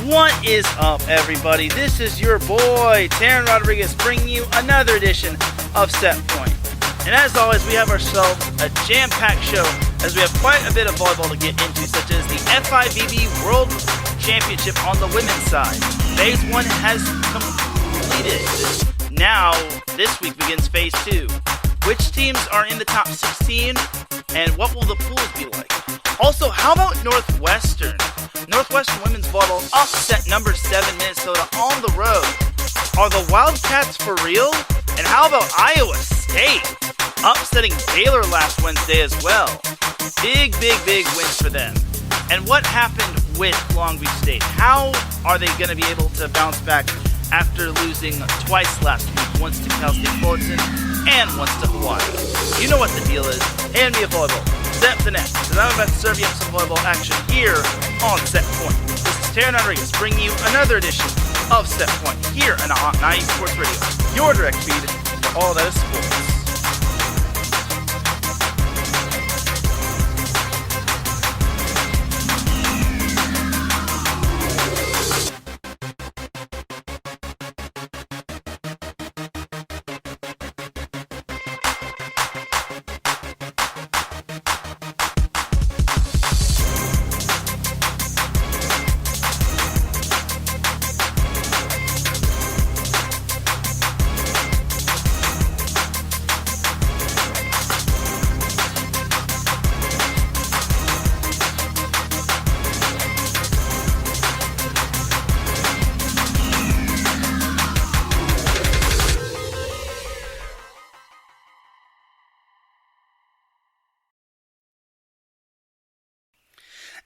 What is up, everybody? This is your boy, Teran Rodriguez, bringing you another edition of Set Point. And as always, we have ourselves a jam-packed show, as we have quite a bit of volleyball to get into, such as the FIVB World Championship on the women's side. Phase 1 has completed. Now, this week begins Phase 2. Which teams are in the top 16, and what will the pools be like? Also, how about Northwestern? Northwestern women's volleyball upset number 7 Minnesota on the road. Are the Wildcats for real? And how about Iowa State upsetting Baylor last Wednesday as well? Big wins for them. And what happened with Long Beach State? How are they going to be able to bounce back after losing twice last week, once to Cal State Fullerton and once to Hawaii? You know what the deal is. Hand me a volleyball. Set the net, because I'm about to serve you up some volleyball action here on Set Point. This is Teran Rodriguez bringing you another edition of Set Point here on IE Sports Radio, your direct feed for all that is sports.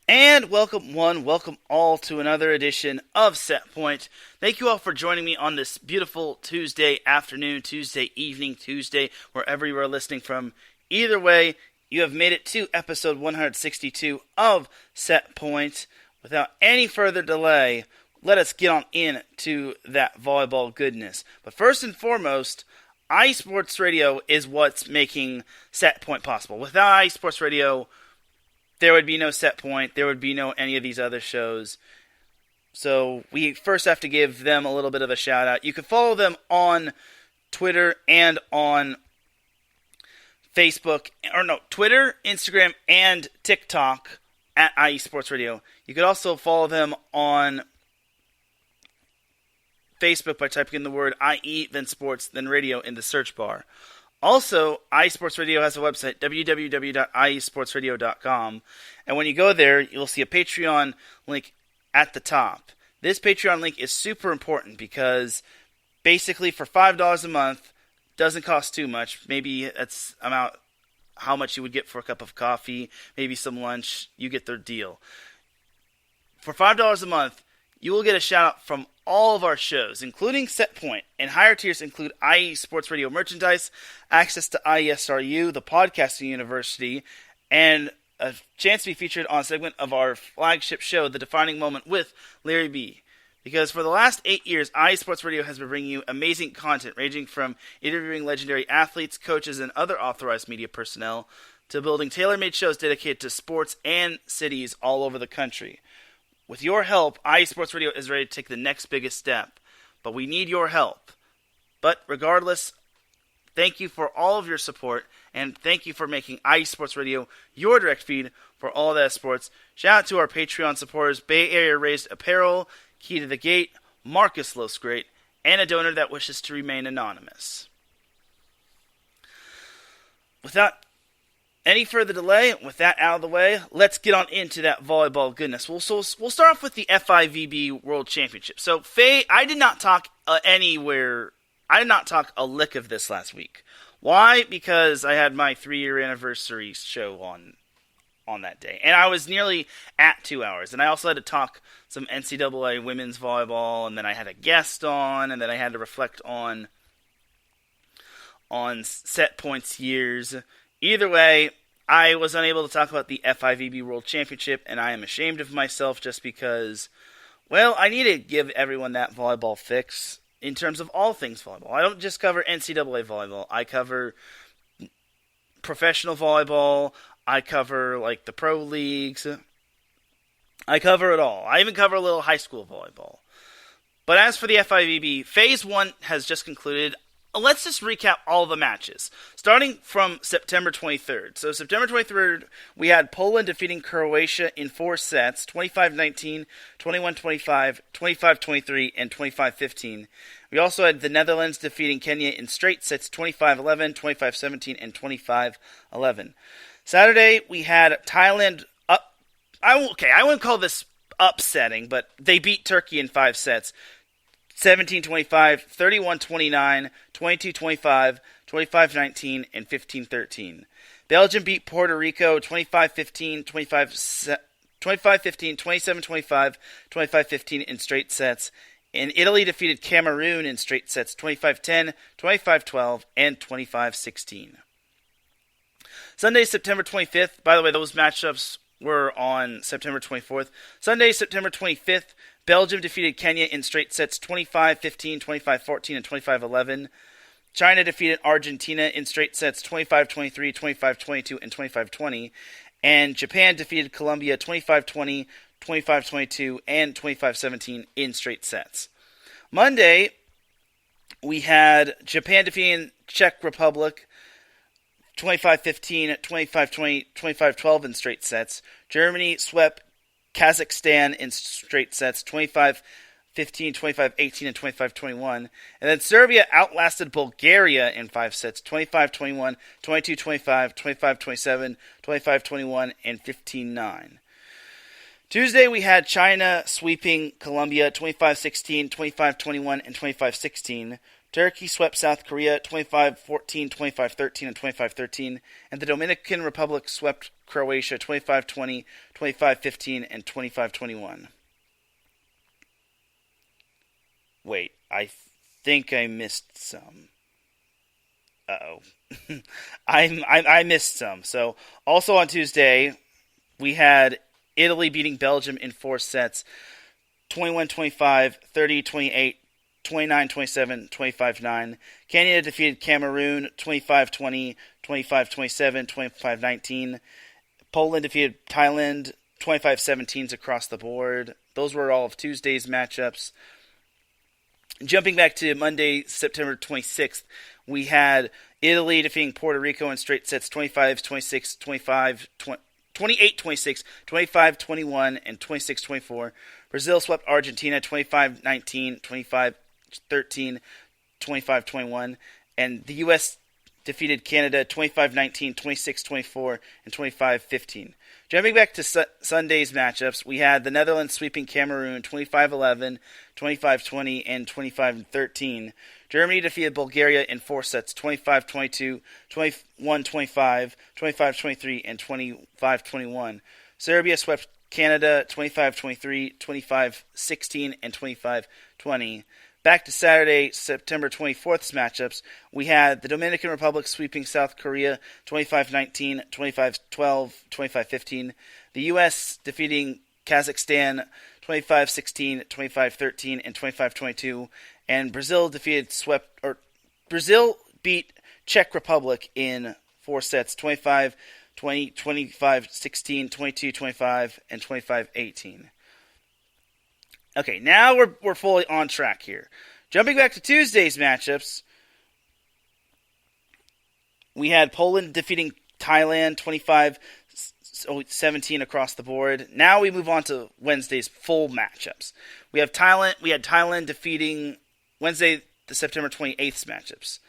And welcome all to another edition of Set Point. Thank you all for joining me on this beautiful Tuesday afternoon, Tuesday evening, Tuesday, wherever you are listening from. Either way, you have made it to episode 162 of Set Point. Without any further delay, let us get on into that volleyball goodness. But first and foremost, IE Sports Radio is what's making Set Point possible. Without IE Sports Radio, there would be no Set Point. There would be no any of these other shows. So we first have to give them a little bit of a shout out. You can follow them on Twitter and on Facebook, Twitter, Instagram, and TikTok at IE Sports Radio. You could also follow them on Facebook by typing in the word IE, then sports, then radio in the search bar. Also, IE Sports Radio has a website, www.iesportsradio.com, and when you go there, you'll see a Patreon link at the top. This Patreon link is super important because basically for $5 a month, doesn't cost too much. Maybe that's about how much you would get for a cup of coffee, maybe some lunch. You get the deal. For $5 a month, you will get a shout out from all of our shows, including Set Point, and higher tiers include IE Sports Radio merchandise, access to IESRU, the podcasting university, and a chance to be featured on a segment of our flagship show, The Defining Moment with Larry B. Because for the last 8 years, IE Sports Radio has been bringing you amazing content, ranging from interviewing legendary athletes, coaches, and other authorized media personnel, to building tailor-made shows dedicated to sports and cities all over the country. With your help, IE Sports Radio is ready to take the next biggest step, but we need your help. But regardless, thank you for all of your support, and thank you for making IE Sports Radio your direct feed for all that sports. Shout out to our Patreon supporters, Bay Area Raised Apparel, Key to the Gate, Marcus Losgreat, and a donor that wishes to remain anonymous. Without any further delay, with that out of the way, let's get on into that volleyball goodness. We'll start off with the FIVB World Championship. So, I did not talk anywhere. I did not talk a lick of this last week. Why? Because I had my 3-year anniversary show on that day, and I was nearly at 2 hours. And I also had to talk some NCAA women's volleyball, and then I had a guest on, and then I had to reflect on Set Point's years. Either way, I was unable to talk about the FIVB World Championship, and I am ashamed of myself just because, well, I need to give everyone that volleyball fix in terms of all things volleyball. I don't just cover NCAA volleyball. I cover professional volleyball. I cover, like, the pro leagues. I cover it all. I even cover a little high school volleyball. But as for the FIVB, Phase 1 has just concluded. Let's just recap all the matches, starting from September 23rd. So September 23rd, we had Poland defeating Croatia in 4 sets, 25-19, 21-25, 25-23, and 25-15. We also had the Netherlands defeating Kenya in straight sets, 25-11, 25-17, and 25-11. Saturday, we had Thailand up. I wouldn't call this upsetting, but they beat Turkey in 5 sets. 17-25, 31-29, 22-25, 25-19, and 15-13. Belgium beat Puerto Rico 25-15, 25-15, 27-25, 25-15 in straight sets. And Italy defeated Cameroon in straight sets 25-10, 25-12, and 25-16. Sunday, September 25th. By the way, those matchups were on September 24th. Sunday, September 25th. Belgium defeated Kenya in straight sets 25-15, 25-14, and 25-11. China defeated Argentina in straight sets 25-23, 25-22, and 25-20. And Japan defeated Colombia 25-20, 25-22, and 25-17 in straight sets. Monday, we had Japan defeating Czech Republic 25-15, 25-20, 25-12 in straight sets. Germany swept Kazakhstan in straight sets, 25-15, 25-18, and 25-21. And then Serbia outlasted Bulgaria in 5 sets, 25-21, 22-25, 25-27, 25-21, and 15-9. Tuesday, we had China sweeping Colombia 25-16, 25-21, and 25-16. Turkey swept South Korea 25-14, 25-13, and 25-13. And the Dominican Republic swept Croatia 25-20, 25-15, and 25-21. Wait, I think I missed some. Uh-oh. I missed some. So, also on Tuesday, we had Italy beating Belgium in 4 sets, 21-25, 30-28, 29-27, 25-9. Kenya defeated Cameroon 25-20, 25-27, 25-19. Poland defeated Thailand 25-17 across the board. Those were all of Tuesday's matchups. Jumping back to Monday, September 26th, we had Italy defeating Puerto Rico in straight sets 25-26, 28-26, 25-21, and 26-24. Brazil swept Argentina 25-19, 25-13, 25-21. And the U.S. defeated Canada 25-19, 26-24, and 25-15. Jumping back to Sunday's matchups, we had the Netherlands sweeping Cameroon 25-11, 25-20, and 25-13. Germany defeated Bulgaria in 4 sets, 25-22, 21-25, 25-23, and 25-21. Serbia swept Canada 25-23, 25-16, and 25-20. Back to Saturday, September 24th's matchups, we had the Dominican Republic sweeping South Korea 25-19, 25-12, 25-15. The U.S. defeating Kazakhstan 25-16, 25-13, and 25-22. And Brazil Brazil beat Czech Republic in 4 sets, 25-20, 25-16, 22-25, and 25-18. Okay, now we're fully on track here. Jumping back to Tuesday's matchups, we had Poland defeating Thailand 25-17 across the board. Now we move on to Wednesday's full matchups. We had Thailand defeating Wednesday, the September 28th matchups.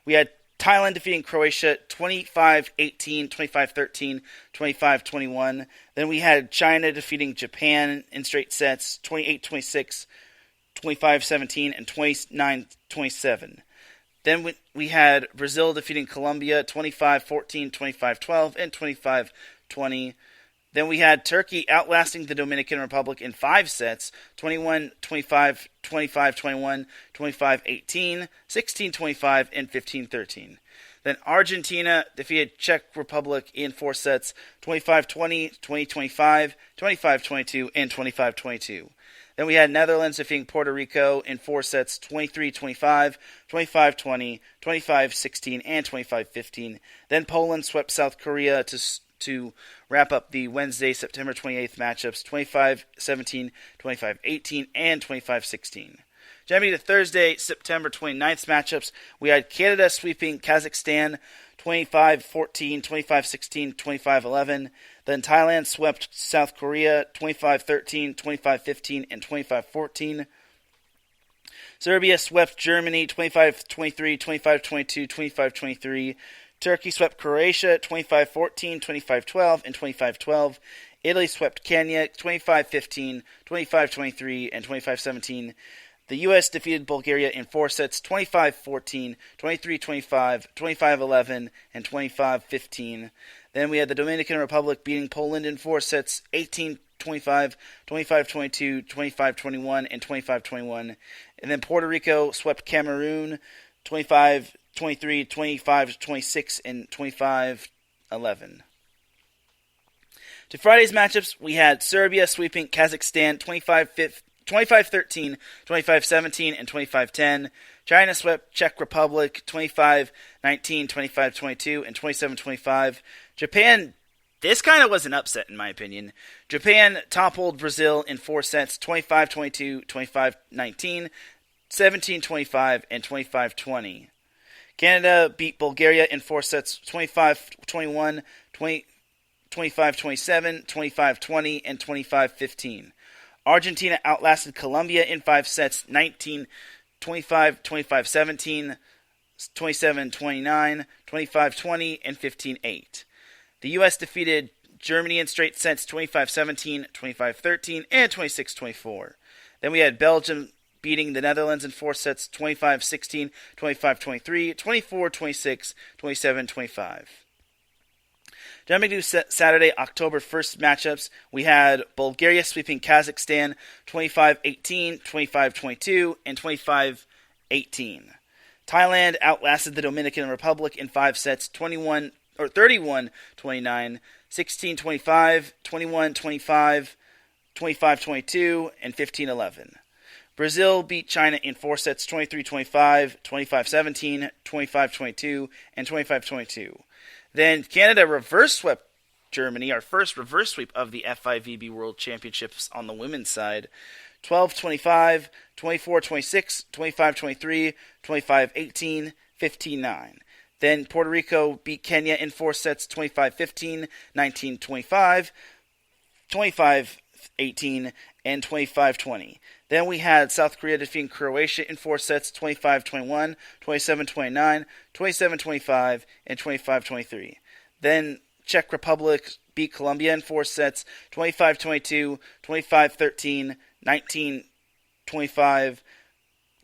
We had Thailand defeating Croatia 25-18, 25-13, 25-21. Then we had China defeating Japan in straight sets 28-26, 25-17, and 29-27. Then we had Brazil defeating Colombia 25-14, 25-12, and 25-20. Then we had Turkey outlasting the Dominican Republic in 5 sets, 21-25, 25-21, 25-18, 16-25, and 15-13. Then Argentina defeated Czech Republic in 4 sets, 25-20, 20-25, 25-22, and 25-22. Then we had Netherlands defeating Puerto Rico in 4 sets, 23-25, 25-20, 25-16, and 25-15. Then Poland swept South Korea to to wrap up the Wednesday, September 28th matchups, 25-17, 25-18, and 25-16. Jumping to Thursday, September 29th matchups, we had Canada sweeping Kazakhstan 25-14, 25-16, 25-11. Then Thailand swept South Korea 25-13, 25-15, and 25-14. Serbia swept Germany 25-23, 25-22, 25-23. Turkey swept Croatia 25-14, 25-12, and 25-12. Italy swept Kenya 25-15, 25-23, and 25-17. The U.S. defeated Bulgaria in 4 sets, 25-14, 23-25, 25-11, and 25-15. Then we had the Dominican Republic beating Poland in 4 sets, 18-25, 25-22, 25-21, and 25-21. And then Puerto Rico swept Cameroon 25-23, 25-26, and 25-11. To Friday's matchups, we had Serbia sweeping Kazakhstan 25-13, 25-17, and 25-10. China swept Czech Republic 25-19, 25-22, and 27-25. Japan, this kind of was an upset in my opinion. Japan toppled Brazil in 4 sets, 25-22, 25-19, 17-25, and 25-20. Canada beat Bulgaria in 4 sets, 25-21, 25-27, 25-20, and 25-15. Argentina outlasted Colombia in 5 sets, 19-25, 25-17, 27-29, 25-20, and 15-8. The U.S. defeated Germany in straight sets, 25-17, 25-13, and 26-24. Then we had Belgium beating the Netherlands in 4 sets, 25-16, 25-23, 24-26, 27-25. Jumping to Saturday, October 1st matchups, we had Bulgaria sweeping Kazakhstan 25-18, 25-22, and 25-18. Thailand outlasted the Dominican Republic in 5 sets, 31-29, 16-25, 21-25, 25-22, and 15-11. Brazil beat China in 4 sets, 23-25, 25-17, 25-22, and 25-22. Then Canada reverse swept Germany, our first reverse sweep of the FIVB World Championships on the women's side. 12-25, 24-26, 25-23, 25-18, 15-9. Then Puerto Rico beat Kenya in 4 sets, 25-15, 19-25, 25-18, and 25-20. Then we had South Korea defeating Croatia in 4 sets, 25-21, 27-29, 27-25, and 25-23. Then Czech Republic beat Colombia in 4 sets, 25-22, 25-13, 19-25,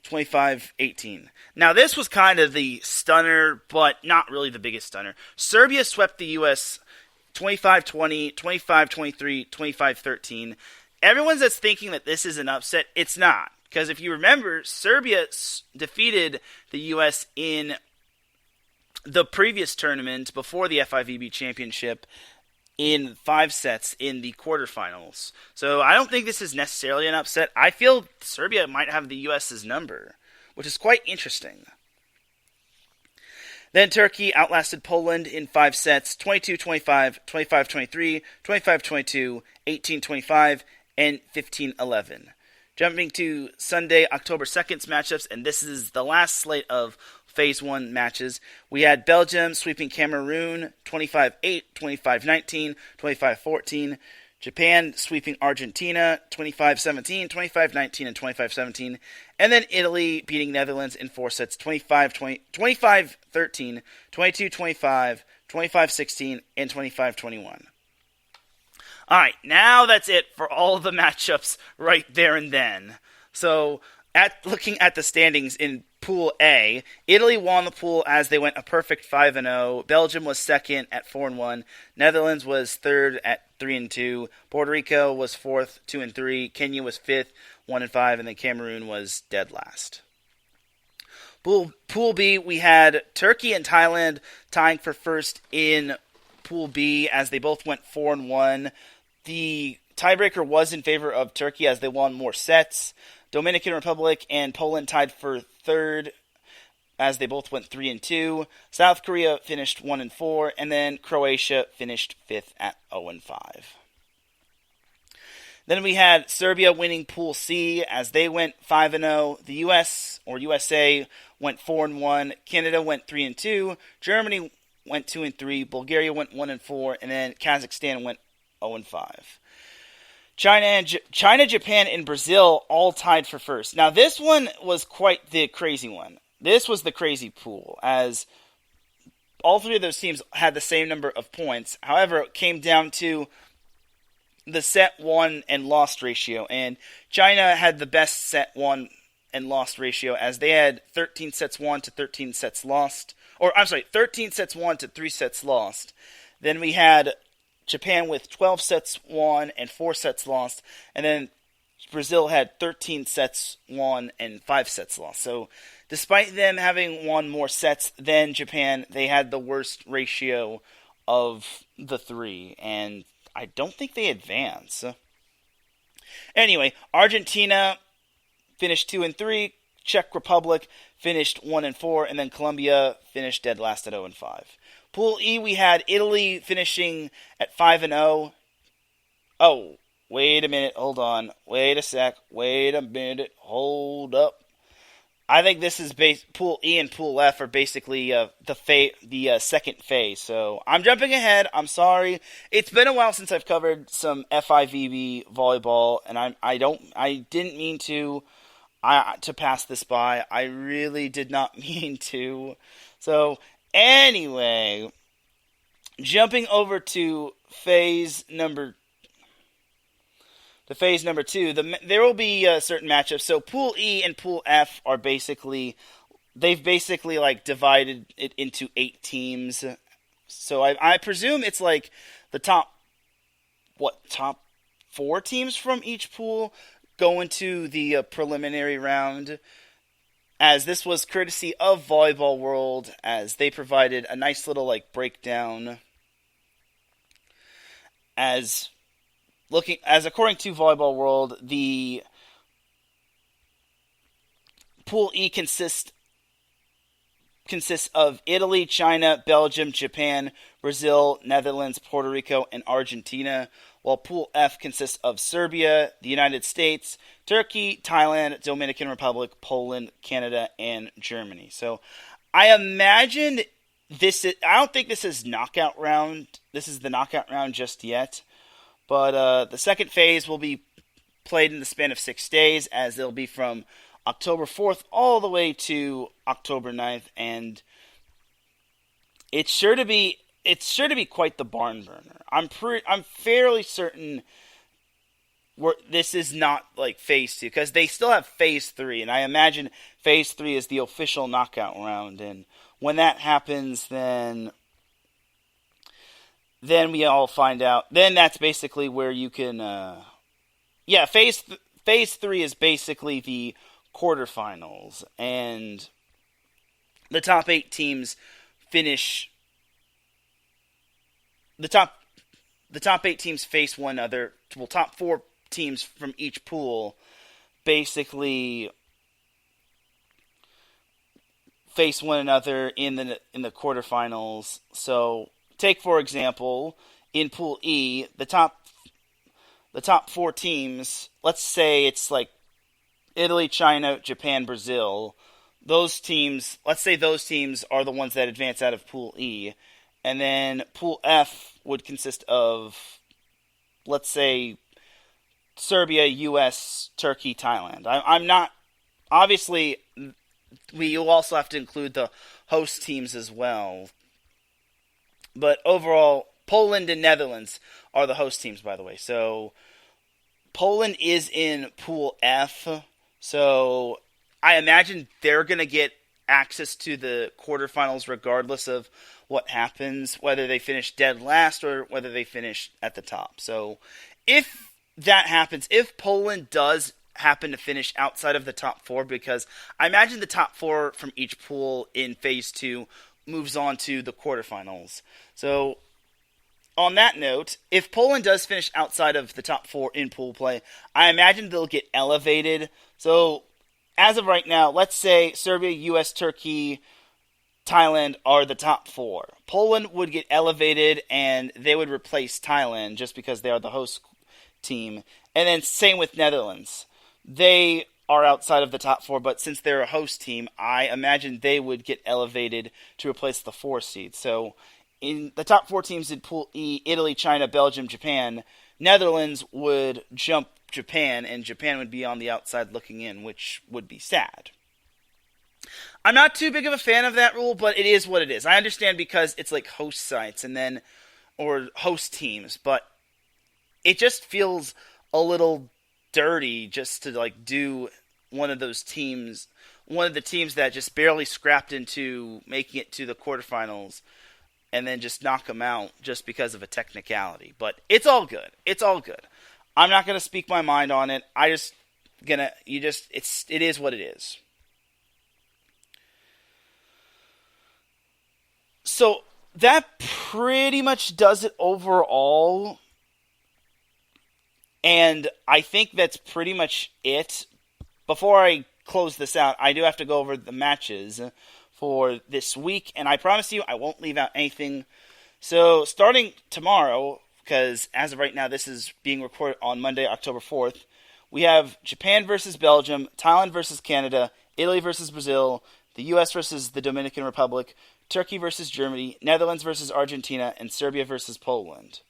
25-18. Now this was kind of the stunner, but not really the biggest stunner. Serbia swept the U.S. 25-20, 25-23, 25-13. Everyone's that's thinking that this is an upset. It's not. Because if you remember, Serbia defeated the U.S. in the previous tournament before the FIVB Championship in 5 sets in the quarterfinals. So I don't think this is necessarily an upset. I feel Serbia might have the U.S.'s number, which is quite interesting. Then Turkey outlasted Poland in 5 sets, 22-25, 25-23, 25-22, 18-25, and 15-11. Jumping to Sunday, October 2nd's matchups, and this is the last slate of Phase 1 matches. We had Belgium sweeping Cameroon 25-8, 25-19, 25-14. Japan sweeping Argentina 25-17, 25-19, and 25-17. And then Italy beating Netherlands in 4 sets 25-13, 22-25, 25-16, and 25-21. Alright, now that's it for all of the matchups right there and then. So, looking at the standings in Pool A, Italy won the pool as they went a perfect 5-0. Belgium was second at 4-1. Netherlands was third at 3-2. Puerto Rico was fourth, 2-3. Kenya was fifth, 1-5, and then Cameroon was dead last. Pool B, we had Turkey and Thailand tying for first in Pool B as they both went 4-1. The tiebreaker was in favor of Turkey as they won more sets. Dominican Republic and Poland tied for third. as they both went 3-2. South Korea finished 1-4, and then Croatia finished 5th at 0-5. Then we had Serbia winning Pool C as they went 5-0. The USA went 4-1. Canada went 3-2. Germany went 2-3. Bulgaria went 1-4, and then Kazakhstan went 0-5. China, Japan, and Brazil all tied for first. Now this one was quite the crazy one. This was the crazy pool, as all three of those teams had the same number of points. However, it came down to the set won and lost ratio, and China had the best set won and lost ratio, as they had 13 sets won to 13 sets lost. 13 sets won to 3 sets lost. Then we had Japan with 12 sets won and 4 sets lost, and then Brazil had 13 sets won and 5 sets lost. So despite them having won more sets than Japan, they had the worst ratio of the three, and I don't think they advance. Anyway, Argentina finished 2-3, Czech Republic finished 1-4, and then Colombia finished dead last at 0-5. Pool E, we had Italy finishing at 5-0. Oh, wait a minute, hold on. Wait a sec, wait a minute, hold up. I think this is Pool E and Pool F are basically the second phase. So I'm jumping ahead. I'm sorry. It's been a while since I've covered some FIVB volleyball, and I didn't mean to pass this by. I really did not mean to. So anyway, jumping over to phase number 2, there will be certain matchups. So Pool E and Pool F are they've basically like divided it into 8 teams. So I presume it's like the top 4 teams from each pool go into the preliminary round, as this was courtesy of Volleyball World, as they provided a nice little like breakdown as according to Volleyball World, the Pool E consists of Italy, China, Belgium, Japan, Brazil, Netherlands, Puerto Rico, and Argentina, while Pool F consists of Serbia, the United States, Turkey, Thailand, Dominican Republic, Poland, Canada, and Germany. So I imagine I don't think this is knockout round. This is the knockout round just yet. But the second phase will be played in the span of 6 days, as it'll be from October 4th all the way to October 9th, and it's sure to be quite the barn burner. I'm fairly certain this is not like phase 2, because they still have phase 3, and I imagine phase 3 is the official knockout round, and when that happens, then we all find out. Then that's basically where you can... phase 3 is basically the quarterfinals. And the top 8 teams finish... The top 8 teams face one another. Well, top 4 teams from each pool basically face one another in the quarterfinals. So... take, for example, in Pool E, the top 4 teams, let's say it's like Italy, China, Japan, Brazil. Let's say those teams are the ones that advance out of Pool E. And then Pool F would consist of, let's say, Serbia, US, Turkey, Thailand. I'm not, obviously, you also have to include the host teams as well. But overall, Poland and Netherlands are the host teams, by the way. So Poland is in Pool F. So I imagine they're going to get access to the quarterfinals regardless of what happens, whether they finish dead last or whether they finish at the top. So if that happens, if Poland does happen to finish outside of the top 4, because I imagine the top 4 from each pool in Phase 2 moves on to the quarterfinals. So, on that note, if Poland does finish outside of the top 4 in pool play, I imagine they'll get elevated. So, as of right now, let's say Serbia, U.S., Turkey, Thailand are the top 4. Poland would get elevated, and they would replace Thailand just because they are the host team. And then same with Netherlands. They are outside of the top 4, but since they're a host team, I imagine they would get elevated to replace the 4 seed. So in the top 4 teams in Pool E, Italy, China, Belgium, Japan, Netherlands would jump Japan, and Japan would be on the outside looking in, which would be sad. I'm not too big of a fan of that rule, but it is what it is. I understand because it's like host sites or host teams, but it just feels a little dirty just to like do one of the teams that just barely scrapped into making it to the quarterfinals and then just knock them out just because of a technicality. But it's all good. It's all good. I'm not going to speak my mind on it. It is what it is. So that pretty much does it overall. And I think that's pretty much it. Before I close this out, I do have to go over the matches for this week. And I promise you, I won't leave out anything. So starting tomorrow, because as of right now, this is being recorded on Monday, October 4th, we have Japan versus Belgium, Thailand versus Canada, Italy versus Brazil, the U.S. versus the Dominican Republic, Turkey versus Germany, Netherlands versus Argentina, and Serbia versus Poland.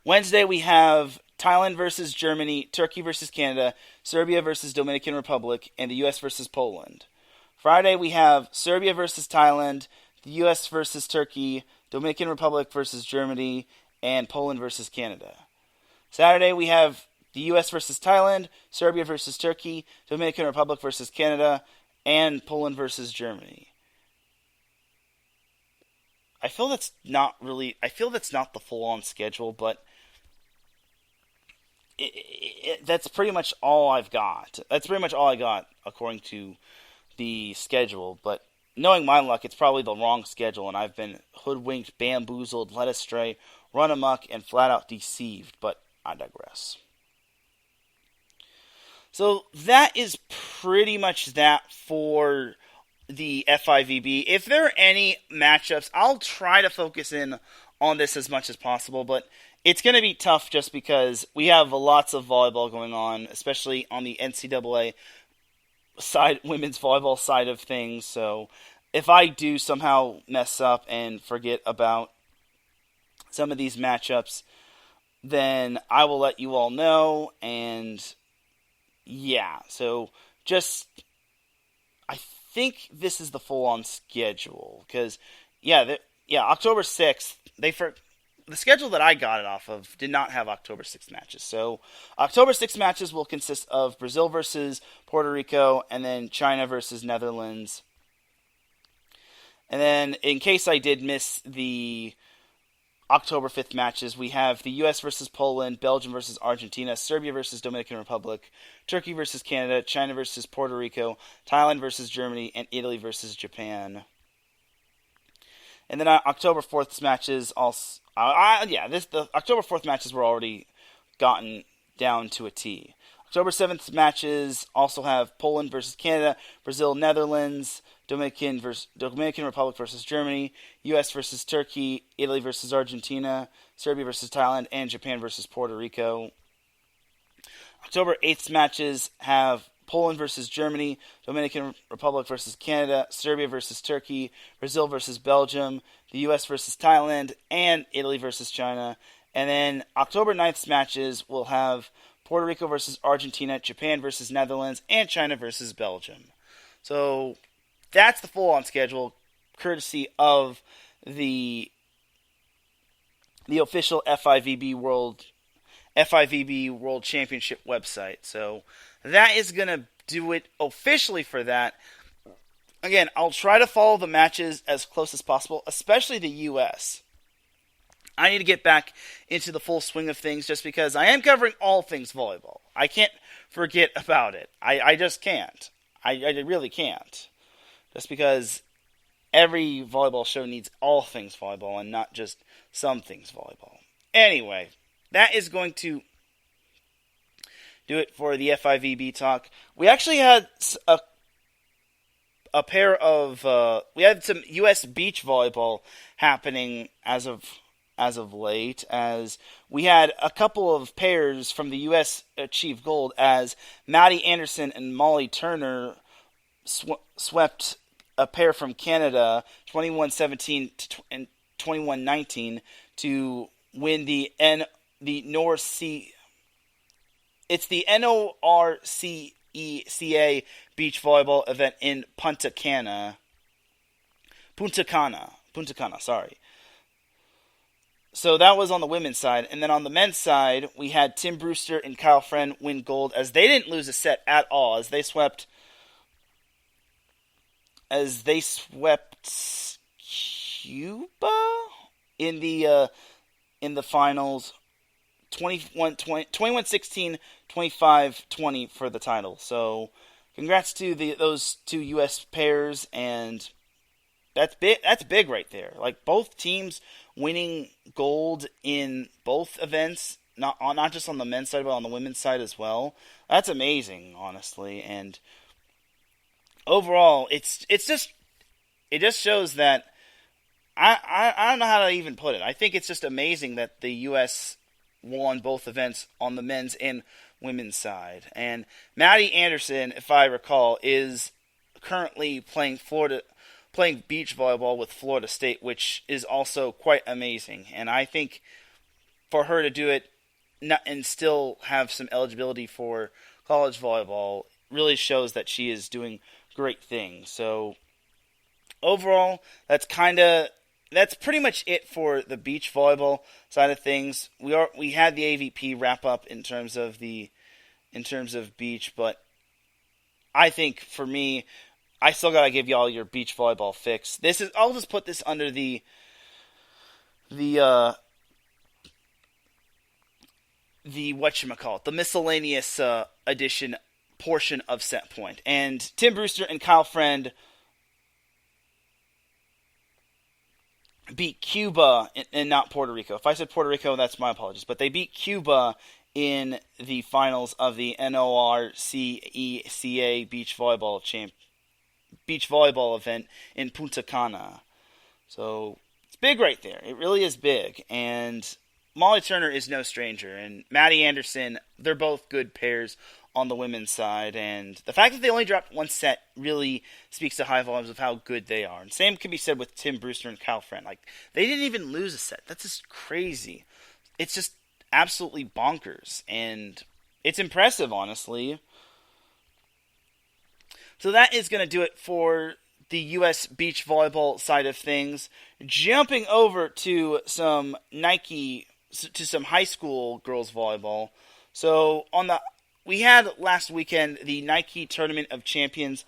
Wednesday, we have Thailand versus Germany, Turkey versus Canada, Serbia versus Dominican Republic, and the U.S. versus Poland. Friday, we have Serbia versus Thailand, the U.S. versus Turkey, Dominican Republic versus Germany, and Poland versus Canada. Saturday, we have the U.S. versus Thailand, Serbia versus Turkey, Dominican Republic versus Canada, and Poland versus Germany. I feel that's not the full-on schedule, but that's pretty much all I've got. That's pretty much all I got according to the schedule, but knowing my luck, it's probably the wrong schedule, and I've been hoodwinked, bamboozled, led astray, run amok, and flat out deceived, but I digress. So that is pretty much that for the FIVB. If there are any matchups, I'll try to focus in on this as much as possible, but it's going to be tough just because we have lots of volleyball going on, especially on the NCAA side, women's volleyball side of things. So if I do somehow mess up and forget about some of these matchups, then I will let you all know. And yeah, so I think this is the full-on schedule because October 6th, the schedule that I got it off of did not have October 6th matches. So October 6th matches will consist of Brazil versus Puerto Rico and then China versus Netherlands. And then in case I did miss the October 5th matches, we have the U.S. versus Poland, Belgium versus Argentina, Serbia versus Dominican Republic, Turkey versus Canada, China versus Puerto Rico, Thailand versus Germany, and Italy versus Japan. And then October 4th matches also. The October 4th matches were already gotten down to a T. October 7th matches also have Poland versus Canada, Brazil, Netherlands, Dominican Republic versus Germany, U.S. versus Turkey, Italy versus Argentina, Serbia versus Thailand, and Japan versus Puerto Rico. October 8th matches have Poland versus Germany, Dominican Republic versus Canada, Serbia versus Turkey, Brazil versus Belgium, the U.S. versus Thailand, and Italy versus China. And then October 9th matches will have Puerto Rico versus Argentina, Japan versus Netherlands, and China versus Belgium. So that's the full-on schedule, courtesy of the official FIVB World Championship website. So that is going to do it officially for that. Again, I'll try to follow the matches as close as possible, especially the U.S. I need to get back into the full swing of things just because I am covering all things volleyball. I can't forget about it. I just can't. I really can't. Just because every volleyball show needs all things volleyball and not just some things volleyball. Anyway, that is going to do it for the FIVB talk. We actually had a pair of we had some U.S. beach volleyball happening as of late, as we had a couple of pairs from the U.S. achieve gold, as Maddie Anderson and Molly Turner swept a pair from Canada 21-17 and 21-19 to win the NORCECA beach volleyball event in Punta Cana, sorry. So that was on the women's side. And then on the men's side, we had Tim Brewster and Kyle Friend win gold, as they didn't lose a set at all, as they swept Cuba in the finals, 21-16, 25-20 for the title. So congrats to those two U.S. pairs, and that's big right there. Like, both teams winning gold in both events, not just on the men's side, but on the women's side as well. That's amazing, honestly. And overall, it just shows that I don't know how to even put it. I think it's just amazing that the U.S. won both events on the men's and women's side. And Maddie Anderson, if I recall, is currently playing beach volleyball with Florida State, which is also quite amazing. And I think for her to do it and still have some eligibility for college volleyball really shows that she is doing great things. So overall, that's pretty much it for the beach volleyball side of things. We had the AVP wrap up in terms of beach, but I think for me, I still gotta give y'all your beach volleyball fix. I'll just put this under the whatchamacallit, the miscellaneous edition portion of Set Point. And Tim Brewster and Kyle Friend beat Cuba and not Puerto Rico. If I said Puerto Rico, that's my apologies. But they beat Cuba in the finals of the NORCECA beach volleyball event in Punta Cana. So it's big right there. It really is big. And Molly Turner is no stranger. And Maddie Anderson, they're both good pairs on the women's side. And the fact that they only dropped one set really speaks to high volumes of how good they are. And same can be said with Tim Brewster and Kyle Friend. Like, they didn't even lose a set. That's just crazy. It's just absolutely bonkers. And it's impressive, honestly. So that is going to do it for the U.S. beach volleyball side of things. Jumping over to some high school girls volleyball. So we had last weekend the Nike Tournament of Champions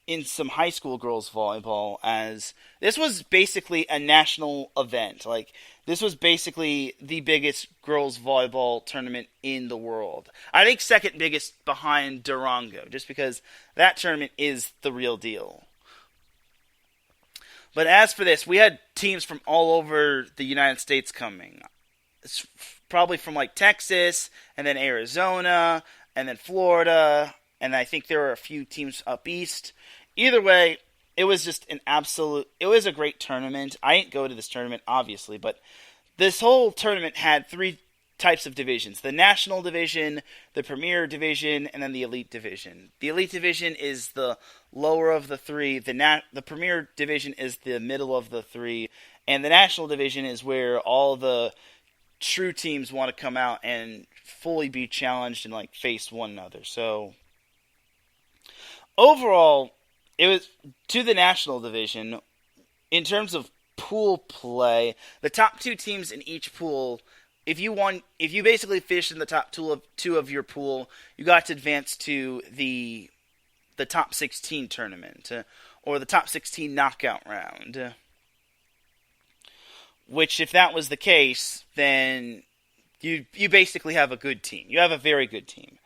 in some high school girls volleyball, as this was basically a national event. Like, this was basically the biggest girls volleyball tournament in the world. I think second biggest behind Durango, just because that tournament is the real deal. But as for this, we had teams from all over the United States coming. It's probably from like Texas, and then Arizona, and then Florida, and I think there were a few teams up east. Either way, it was just it was a great tournament. I didn't go to this tournament, obviously, but this whole tournament had three types of divisions: the National Division, the Premier Division, and then the Elite Division. The Elite Division is the lower of the three, the Premier Division is the middle of the three, and the National Division is where all the true teams want to come out and fully be challenged and like face one another. So overall, it was to the National Division. In terms of pool play, the top two teams in each pool, if you basically finished in the top two of your pool, you got to advance to the top 16 tournament, or the top 16 knockout round. Which, if that was the case, then you basically have a good team. You have a very good team.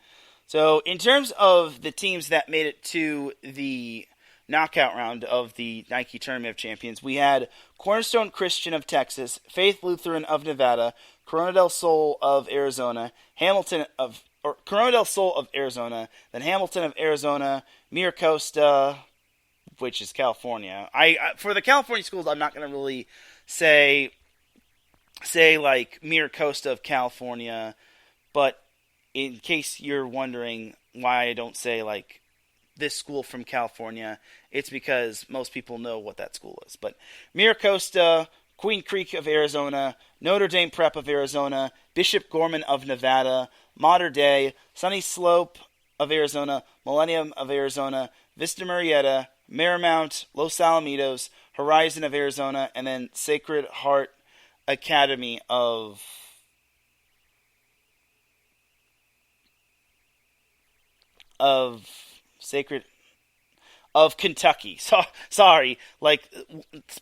So, in terms of the teams that made it to the knockout round of the Nike Tournament of Champions, we had Cornerstone Christian of Texas, Faith Lutheran of Nevada, Corona del Sol of Arizona, Corona del Sol of Arizona, then Hamilton of Arizona, Mira Costa, which is California. For the California schools, I'm not going to really say like Mira Costa of California, but in case you're wondering why I don't say like this school from California, it's because most people know what that school is. But Mira Costa, Queen Creek of Arizona, Notre Dame Prep of Arizona, Bishop Gorman of Nevada, Mater Dei, Sunny Slope of Arizona, Millennium of Arizona, Vista Marietta, Marymount, Los Alamitos, Horizon of Arizona, and then Sacred Heart Academy of Kentucky. Sorry, like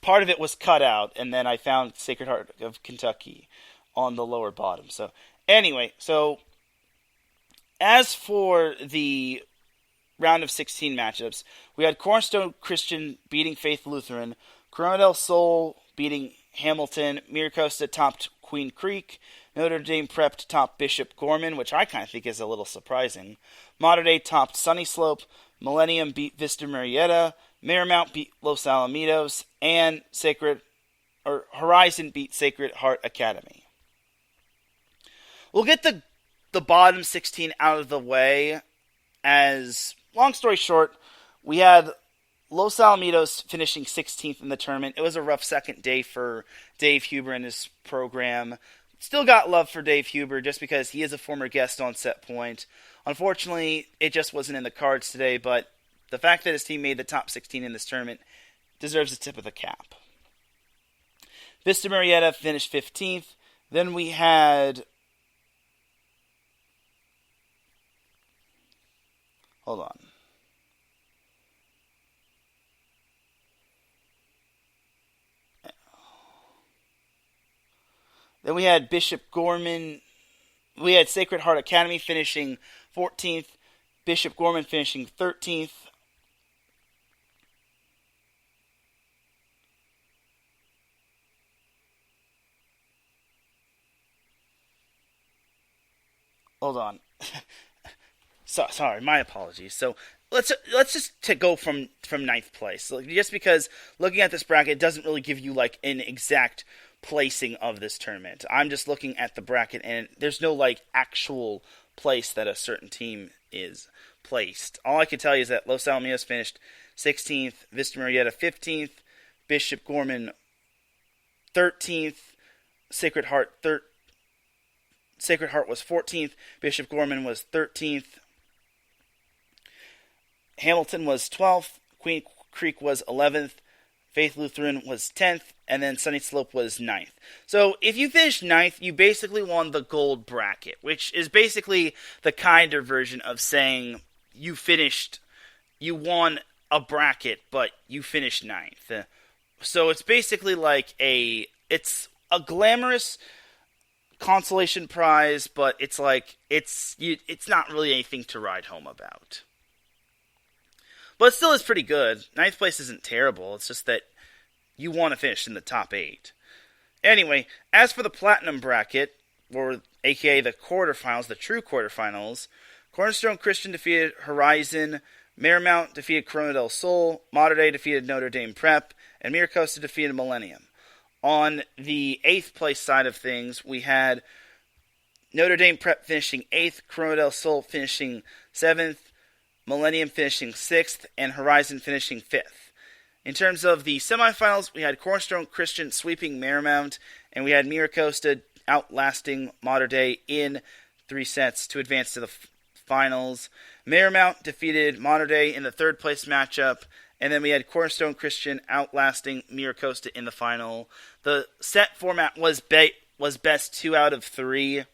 part of it was cut out, and then I found Sacred Heart of Kentucky on the lower bottom. So anyway, as for the round of 16 matchups, we had Cornerstone Christian beating Faith Lutheran, Corona del Sol beating Hamilton, Mira Costa topped Queen Creek, Notre Dame Prep topped Bishop Gorman, which I kind of think is a little surprising. Mater Dei topped Sunny Slope, Millennium beat Vista Marietta, Marymount beat Los Alamitos, and Horizon beat Sacred Heart Academy. We'll get the bottom 16 out of the way, as long story short, we had Los Alamitos finishing 16th in the tournament. It was a rough second day for Dave Huber and his program. Still got love for Dave Huber just because he is a former guest on Set Point. Unfortunately, it just wasn't in the cards today, but the fact that his team made the top 16 in this tournament deserves a tip of the cap. Vista Marietta finished 15th. Then we had... Hold on. Then we had Bishop Gorman. We had Sacred Heart Academy finishing 14th. Bishop Gorman finishing 13th. Hold on. Sorry, my apologies. So let's just go from ninth place. So just because looking at this bracket, it doesn't really give you like an exact placing of this tournament. I'm just looking at the bracket, and there's no like actual place that a certain team is placed. All I can tell you is that Los Alamitos finished 16th, Vista Marietta 15th, Bishop Gorman 13th, Sacred Heart was 14th, Bishop Gorman was 13th, Hamilton was 12th, Queen Creek was 11th, Faith Lutheran was 10th, and then Sunny Slope was 9th. So if you finished 9th, you basically won the gold bracket, which is basically the kinder version of saying you won a bracket, but you finished 9th. So it's basically like it's a glamorous consolation prize, but it's not really anything to write home about. But it still is pretty good. 9th place isn't terrible. It's just that you want to finish in the top 8. Anyway, as for the platinum bracket, or aka the quarterfinals, the true quarterfinals, Cornerstone Christian defeated Horizon, Marymount defeated Corona del Sol, Mater Dei defeated Notre Dame Prep, and Mira Costa defeated Millennium. On the 8th place side of things, we had Notre Dame Prep finishing 8th, Corona del Sol finishing 7th, Millennium finishing 6th, and Horizon finishing 5th. In terms of the semifinals, we had Cornerstone Christian sweeping Marymount, and we had Mira Costa outlasting Mater Dei in 3 sets to advance to the finals. Marymount defeated Mater Dei in the 3rd place matchup, and then we had Cornerstone Christian outlasting Mira Costa in the final. The set format was best 2 out of 3.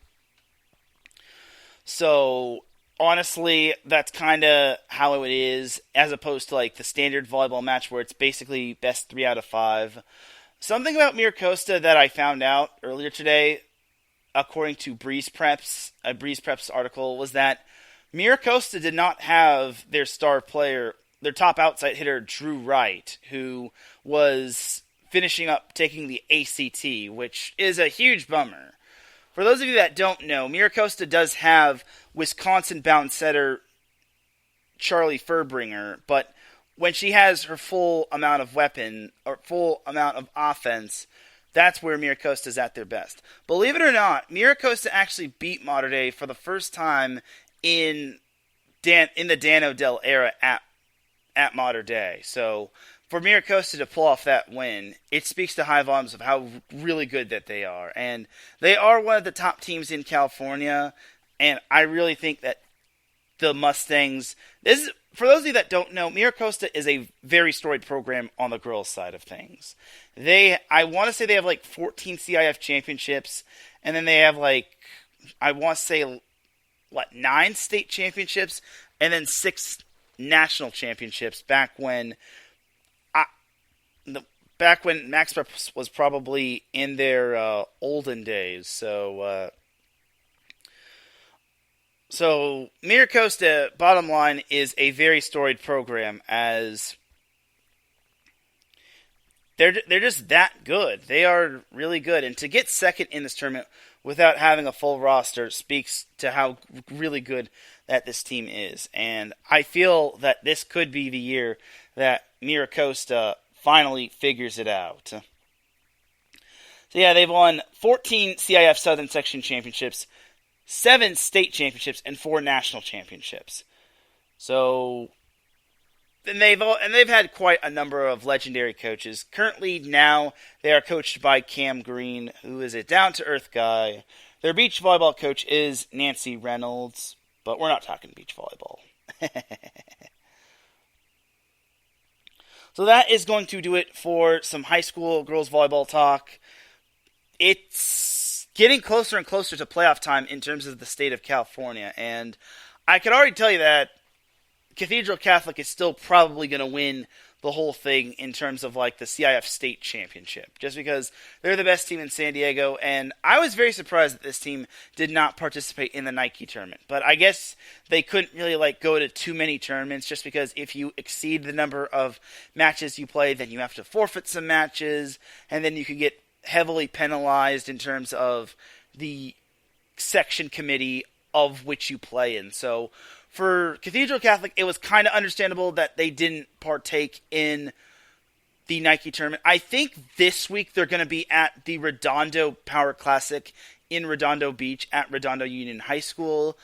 So honestly, that's kind of how it is, as opposed to like the standard volleyball match where it's basically best 3 out of 5. Something about Mira Costa that I found out earlier today, according to Breeze Prep's article, was that Mira Costa did not have their star player, their top outside hitter, Drew Wright, who was finishing up taking the ACT, which is a huge bummer. For those of you that don't know, Mira Costa does have Wisconsin-bound setter Charlie Furbringer, but when she has her full amount of weapon, or full amount of offense, that's where Mira Costa is at their best. Believe it or not, Mira Costa actually beat Mater Dei for the first time in the Dan Odell era at Mater Dei. So for Mira Costa to pull off that win, it speaks to high volumes of how really good that they are. And they are one of the top teams in California, and I really think that the Mustangs, for those of you that don't know, Mira Costa is a very storied program on the girls' side of things. I want to say they have like 14 CIF championships, and then they have I want to say 9 state championships, and then 6 national championships back when Max Prep was probably in their olden days. So Mira Costa, bottom line, is a very storied program, as they're just that good. They are really good, and to get second in this tournament without having a full roster speaks to how really good that this team is. And I feel that this could be the year that Mira Costa finally figures it out. So yeah, they've won 14 CIF Southern Section championships, 7 state championships, and 4 national championships. So, and they've had quite a number of legendary coaches. Currently, now they are coached by Cam Green, who is a down-to-earth guy. Their beach volleyball coach is Nancy Reynolds, but we're not talking beach volleyball. So that is going to do it for some high school girls volleyball talk. It's getting closer and closer to playoff time in terms of the state of California, and I can already tell you that Cathedral Catholic is still probably going to win the whole thing in terms of the CIF state championship, just because they're the best team in San Diego, and I was very surprised that this team did not participate in the Nike tournament. But I guess they couldn't really go to too many tournaments, just because if you exceed the number of matches you play, then you have to forfeit some matches, and then you can get heavily penalized in terms of the section committee of which you play in. So for Cathedral Catholic, it was kind of understandable that they didn't partake in the Nike tournament. I think this week they're going to be at the Redondo Power Classic in Redondo Beach at Redondo Union High School.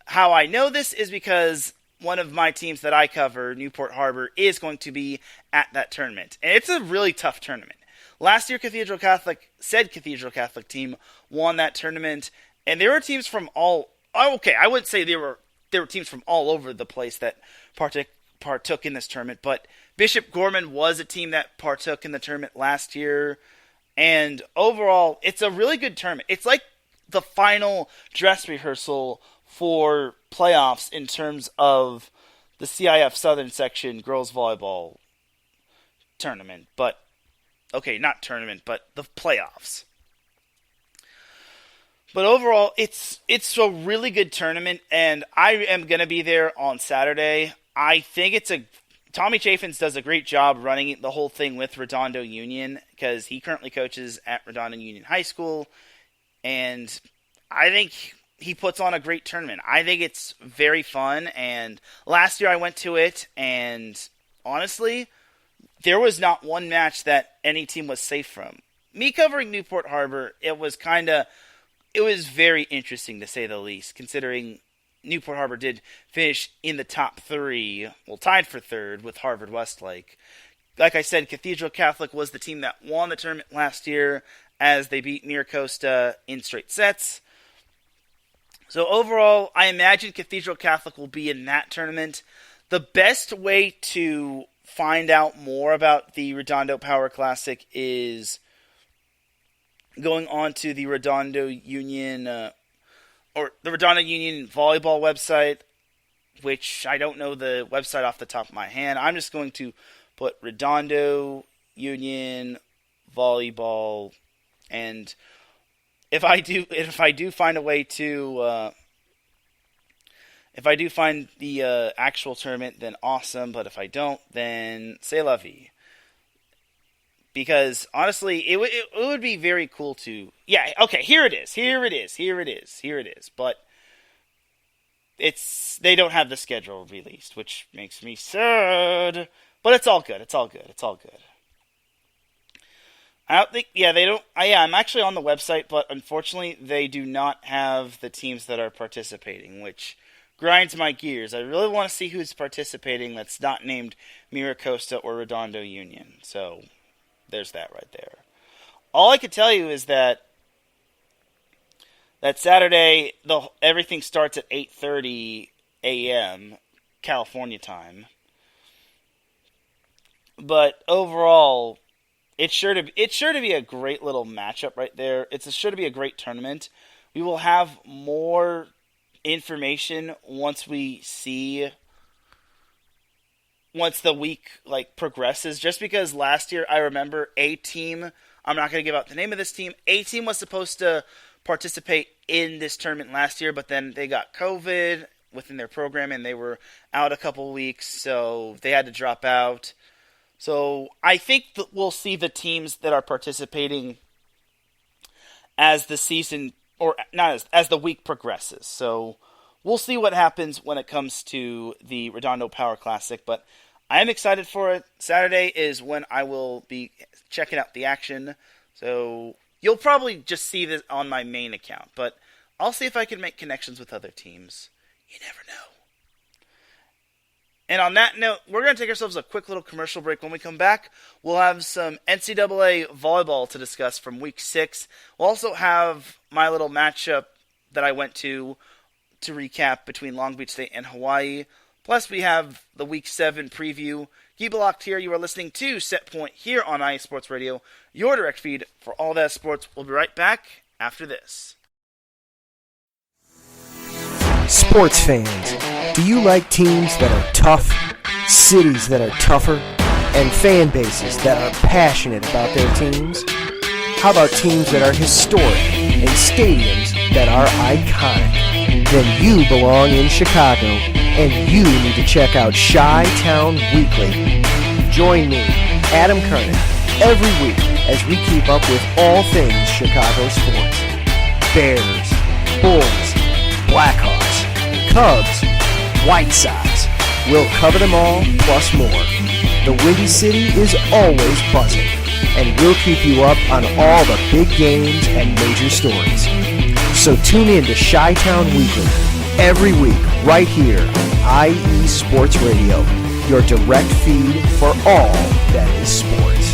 How I know this is because one of my teams that I cover, Newport Harbor, is going to be at that tournament. And it's a really tough tournament. Last year, Cathedral Catholic team won that tournament, and there were teams from I wouldn't say there were teams from all over the place that partook in this tournament, but Bishop Gorman was a team that partook in the tournament last year, and overall, it's a really good tournament. It's like the final dress rehearsal for playoffs in terms of the CIF Southern Section girls volleyball tournament, but not tournament, but the playoffs. But overall, it's a really good tournament, and I am going to be there on Saturday. I think Tommy Chaffins does a great job running the whole thing with Redondo Union, because he currently coaches at Redondo Union High School, and I think he puts on a great tournament. I think it's very fun, and last year I went to it, and honestly, there was not one match that any team was safe from. Me covering Newport Harbor, it was very interesting to say the least, considering Newport Harbor did finish in the top 3, tied for 3rd with Harvard Westlake. Like I said, Cathedral Catholic was the team that won the tournament last year, as they beat Mira Costa in straight sets. So overall, I imagine Cathedral Catholic will be in that tournament. The best way to find out more about the Redondo Power Classic is going on to the Redondo Union or the Redondo Union volleyball website, which I don't know the website off the top of my hand. I'm just going to put Redondo Union volleyball, and if I do find a way to if I do find the actual tournament, then awesome. But if I don't, then c'est la vie. Because honestly, it would be very cool to. Yeah, okay, here it is. But they don't have the schedule released, which makes me sad. But it's all good. I don't think. Yeah, they don't. I'm actually on the website, but unfortunately, they do not have the teams that are participating, which grinds my gears. I really want to see who's participating that's not named Miracosta or Redondo Union. So there's that right there. All I can tell you is that Saturday, everything starts at 8:30 a.m. California time. But overall, it's sure to be a great little matchup right there. It's sure to be a great tournament. We will have more information once the week progresses. Just because last year, I remember a team, I'm not going to give out the name of this team, a team was supposed to participate in this tournament last year, but then they got COVID within their program and they were out a couple weeks, so they had to drop out. So I think that we'll see the teams that are participating as the season, or not as the week progresses. So we'll see what happens when it comes to the Redondo Power Classic, but I am excited for it. Saturday is when I will be checking out the action, so you'll probably just see this on my main account, but I'll see if I can make connections with other teams. You never know. And on that note, we're going to take ourselves a quick little commercial break. When we come back, we'll have some NCAA volleyball to discuss from Week 6. We'll also have my little matchup that I went to recap between Long Beach State and Hawaii. Plus, we have the Week 7 preview. Keep it locked here. You are listening to Set Point here on IE Sports Radio, your direct feed for all that sports. We'll be right back after this. Sports fans, do you like teams that are tough, cities that are tougher, and fan bases that are passionate about their teams? How about teams that are historic and stadiums that are iconic? Then you belong in Chicago, and you need to check out Chi-Town Weekly. Join me, Adam Kernan, every week as we keep up with all things Chicago sports. Bears, Bulls, Blackhawks, Cubs, White Sox. We'll cover them all, plus more. The Windy City is always buzzing, and we'll keep you up on all the big games and major stories. So tune in to Chi-Town Weekly every week right here on IE Sports Radio, your direct feed for all that is sports.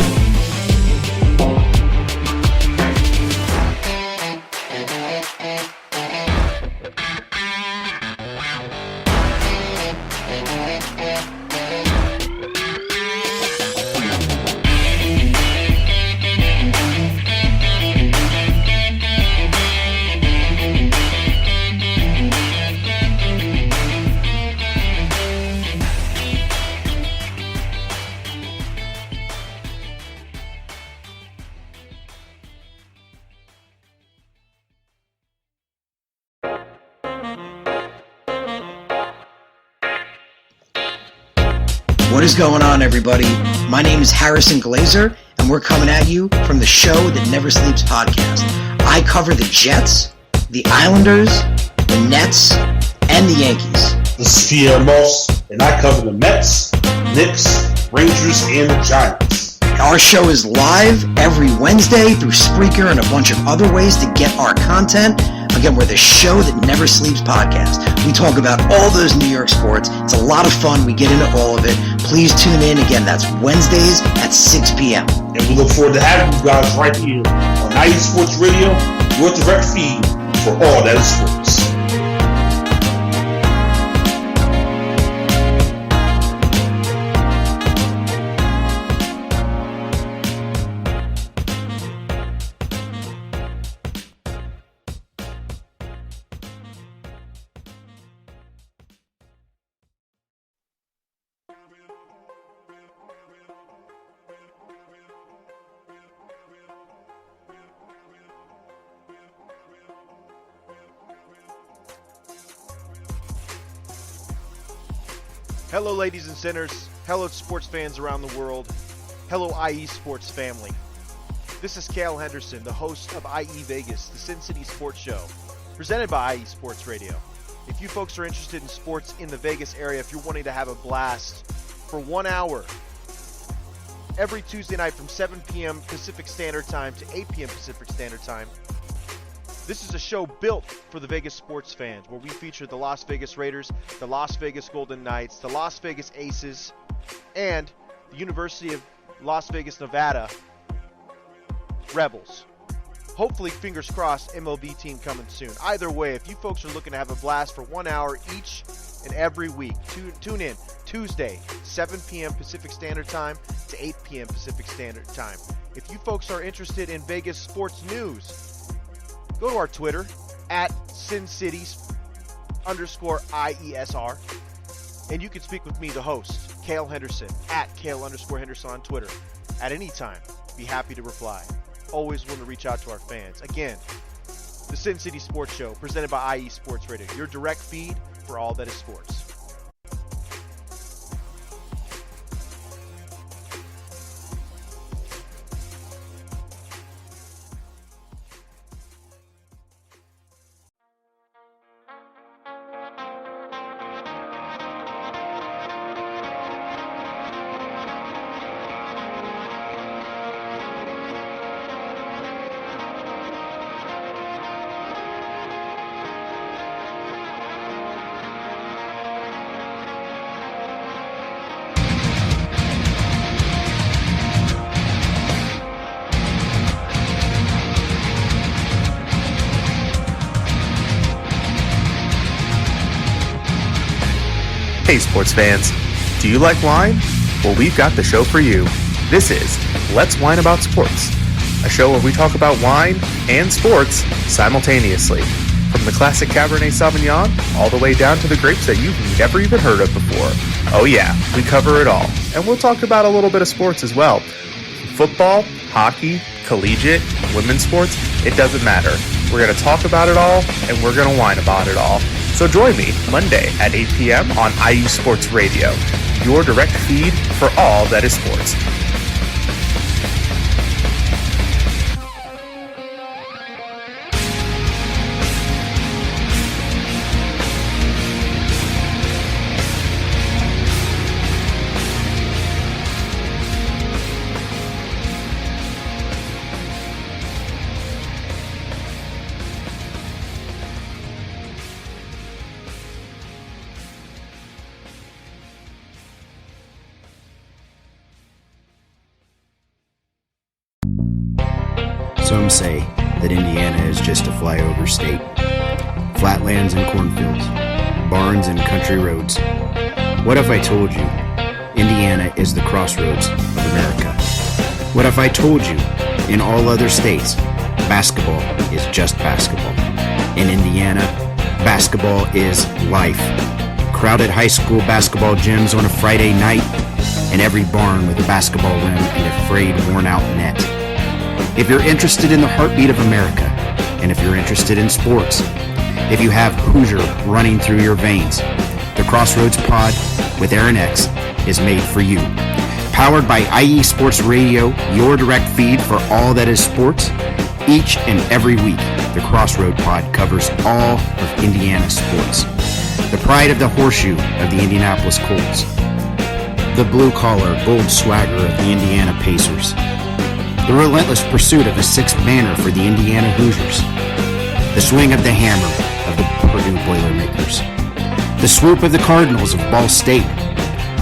What is going on, everybody? My name is Harrison Glazer, and we're coming at you from the Show That Never Sleeps podcast. I cover the Jets, the Islanders, the Nets, and the Yankees. This is Pierre Moss, and I cover the Mets, Knicks, Rangers, and the Giants. Our show is live every Wednesday through Spreaker and a bunch of other ways to get our content. Again, we're the Show That Never Sleeps podcast. We talk about all those New York sports. It's a lot of fun. We get into all of it. Please tune in. Again, that's Wednesdays at 6 p.m. And we look forward to having you guys right here on IE Sports Radio, your direct feed for all that is sports. Hello, ladies and sinners. Hello, sports fans around the world. Hello, IE Sports family. This is Cale Henderson, the host of IE Vegas, the Sin City Sports Show, presented by IE Sports Radio. If you folks are interested in sports in the Vegas area, if you're wanting to have a blast for 1 hour, every Tuesday night from 7 p.m. Pacific Standard Time to 8 p.m. Pacific Standard Time, this is a show built for the Vegas sports fans, where we feature the Las Vegas Raiders, the Las Vegas Golden Knights, the Las Vegas Aces, and the University of Las Vegas, Nevada Rebels. Hopefully, fingers crossed, MLB team coming soon. Either way, if you folks are looking to have a blast for 1 hour each and every week, tune in Tuesday, 7 p.m. Pacific Standard Time to 8 p.m. Pacific Standard Time. If you folks are interested in Vegas sports news, go to our Twitter, at SinCities_IESR, and you can speak with me, the host, Cale Henderson, at Cale_Henderson on Twitter. At any time, be happy to reply. Always want to reach out to our fans. Again, the Sin City Sports Show, presented by IE Sports Radio, your direct feed for all that is sports. Hey sports fans, do you like wine? Well, we've got the show for you. This is Let's Wine About Sports, a show where we talk about wine and sports simultaneously. From the classic Cabernet Sauvignon all the way down to the grapes that you've never even heard of before. Oh yeah, we cover it all. And we'll talk about a little bit of sports as well. Football, hockey, collegiate, women's sports, it doesn't matter. We're going to talk about it all, and we're going to whine about it all. So join me Monday at 8 p.m. on IU Sports Radio, your direct feed for all that is sports. Some say that Indiana is just a flyover state. Flatlands and cornfields, barns and country roads. What if I told you Indiana is the crossroads of America? What if I told you in all other states, basketball is just basketball? In Indiana, basketball is life. Crowded high school basketball gyms on a Friday night, and every barn with a basketball rim and a frayed, worn-out net. If you're interested in the heartbeat of America, and if you're interested in sports, if you have Hoosier running through your veins, the Crossroads Pod with Aaron X is made for you. Powered by IE Sports Radio, your direct feed for all that is sports. Each and every week, the Crossroad Pod covers all of Indiana sports. The pride of the horseshoe of the Indianapolis Colts. The blue-collar gold swagger of the Indiana Pacers. The relentless pursuit of the sixth banner for the Indiana Hoosiers. The swing of the hammer of the Purdue Boilermakers. The swoop of the Cardinals of Ball State.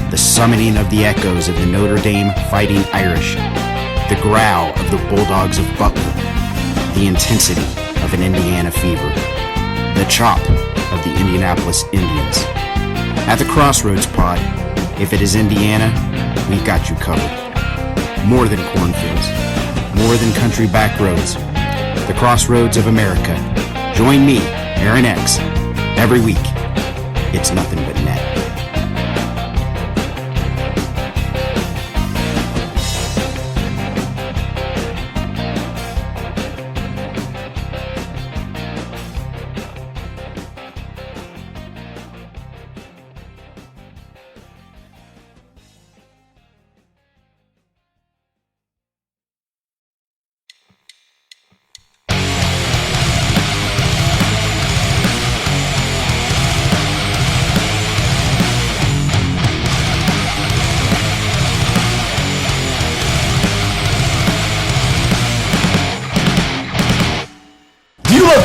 The summoning of the echoes of the Notre Dame Fighting Irish. The growl of the Bulldogs of Butler. The intensity of an Indiana fever. The chop of the Indianapolis Indians. At the Crossroads Pod, if it is Indiana, we've got you covered. More than cornfields. More than country back roads. The Crossroads of America. Join me, Aaron X, every week. It's nothing but net.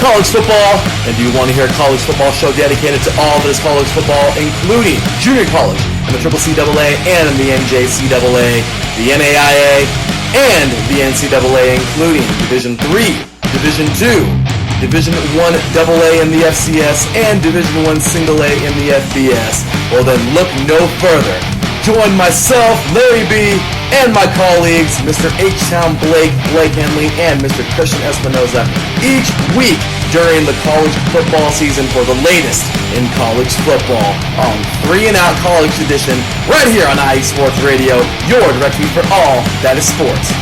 college football? And do you want to hear a college football show dedicated to all that is college football, including junior college and the CCCAA and the NJCAA, the NAIA, and the NCAA, including Division III, Division II, Division I AA in the FCS, and Division I Single A in the FBS? Well then, look no further. Join myself, Larry B., and my colleagues, Mr. H-Town Blake Henley, and Mr. Christian Espinoza, each week during the college football season for the latest in college football on 3 and Out College Edition, right here on IE Sports Radio, your direct feed for all that is sports.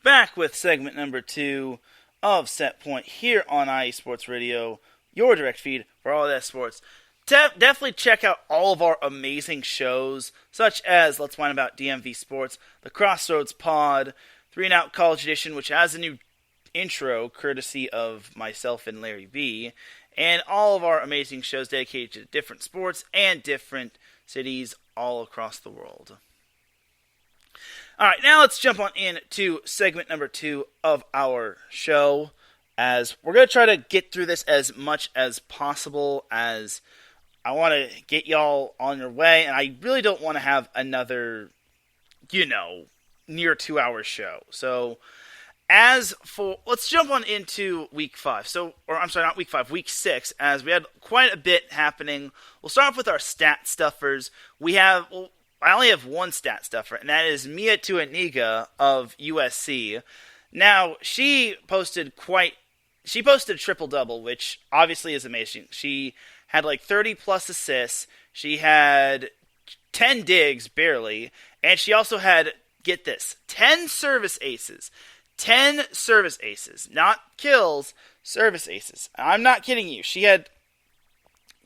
Back with segment number 2 of Set Point here on IE Sports Radio, your direct feed for all that sports. Definitely check out all of our amazing shows, such as Let's Whine About DMV Sports, the Crossroads Pod, 3 and Out College Edition, which has a new intro courtesy of myself and Larry B, and all of our amazing shows dedicated to different sports and different cities all across the world. Alright, now let's jump on into segment number 2 of our show, as we're going to try to get through this as much as possible, as I want to get y'all on your way, and I really don't want to have another, near 2-hour show. So, let's jump on into week 5. Week 6, as we had quite a bit happening. We'll start off with our stat stuffers. I only have one stat stuffer, and that is Mia Tuaniga of USC. Now, she posted a triple-double, which obviously is amazing. She had 30-plus assists. She had 10 digs, barely. And she also had, get this, 10 service aces. 10 service aces. Not kills, service aces. I'm not kidding you. She had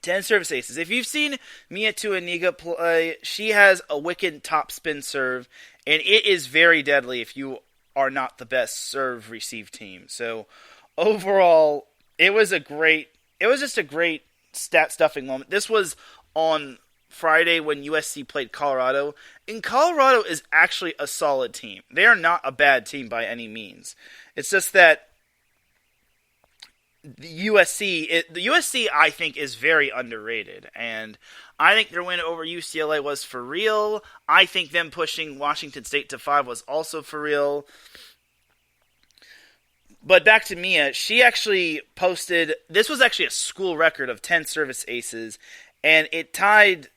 10 service aces. If you've seen Mia Tuaniga play, she has a wicked top-spin serve, and it is very deadly if you are not the best serve-receive team. So, overall, it was just a great stat-stuffing moment. This was on Friday when USC played Colorado, and Colorado is actually a solid team. They are not a bad team by any means. It's just that the USC, I think, is very underrated, and I think their win over UCLA was for real. I think them pushing Washington State to 5 was also for real. But back to Mia, she actually posted, this was actually a school record of 10 service aces, and it tied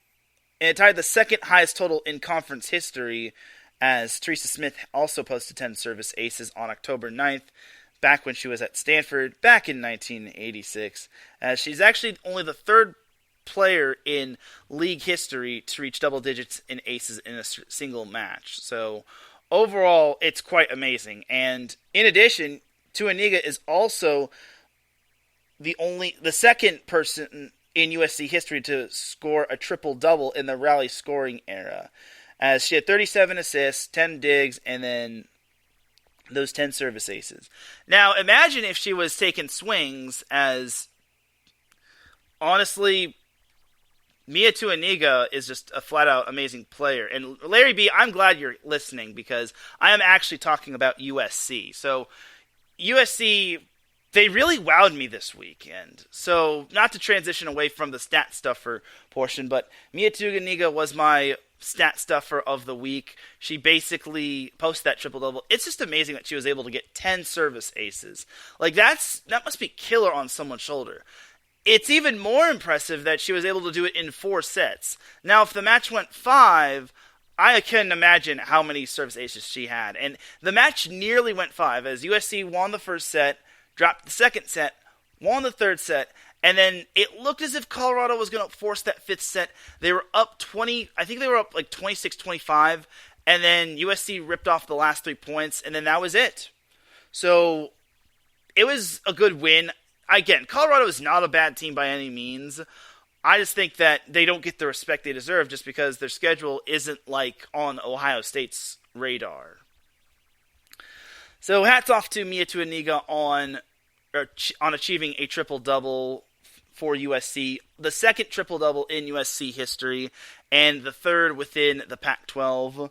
the second highest total in conference history, as Teresa Smith also posted 10 service aces on October 9th. Back when she was at Stanford, back in 1986. She's actually only the third player in league history to reach double digits in aces in a single match. So, overall, it's quite amazing. And in addition, Tuaniga is also the second person in USC history to score a triple-double in the rally scoring era, as she had 37 assists, 10 digs, and then those 10 service aces. Now, imagine if she was taking swings, as honestly, Mia Tuaniga is just a flat-out amazing player. And Larry B., I'm glad you're listening, because I am actually talking about USC. So, USC, they really wowed me this weekend. So, not to transition away from the stat stuffer portion, but Mia Tuaniga was my stat stuffer of the week. She basically posted that triple-double. It's just amazing that she was able to get 10 service aces. That must be killer on someone's shoulder. It's even more impressive that she was able to do it in 4 sets. Now, if the match went 5, I couldn't imagine how many service aces she had. And the match nearly went 5, as USC won the first set, dropped the second set, won the third set, and then it looked as if Colorado was going to force that 5th set. They were up 20, I think they were up 26-25, and then USC ripped off the last 3 points, and then that was it. So, it was a good win. Again, Colorado is not a bad team by any means. I just think that they don't get the respect they deserve just because their schedule isn't on Ohio State's radar. So hats off to Mia Tuaniga on achieving a triple-double for USC, the second triple-double in USC history, and the third within the Pac-12.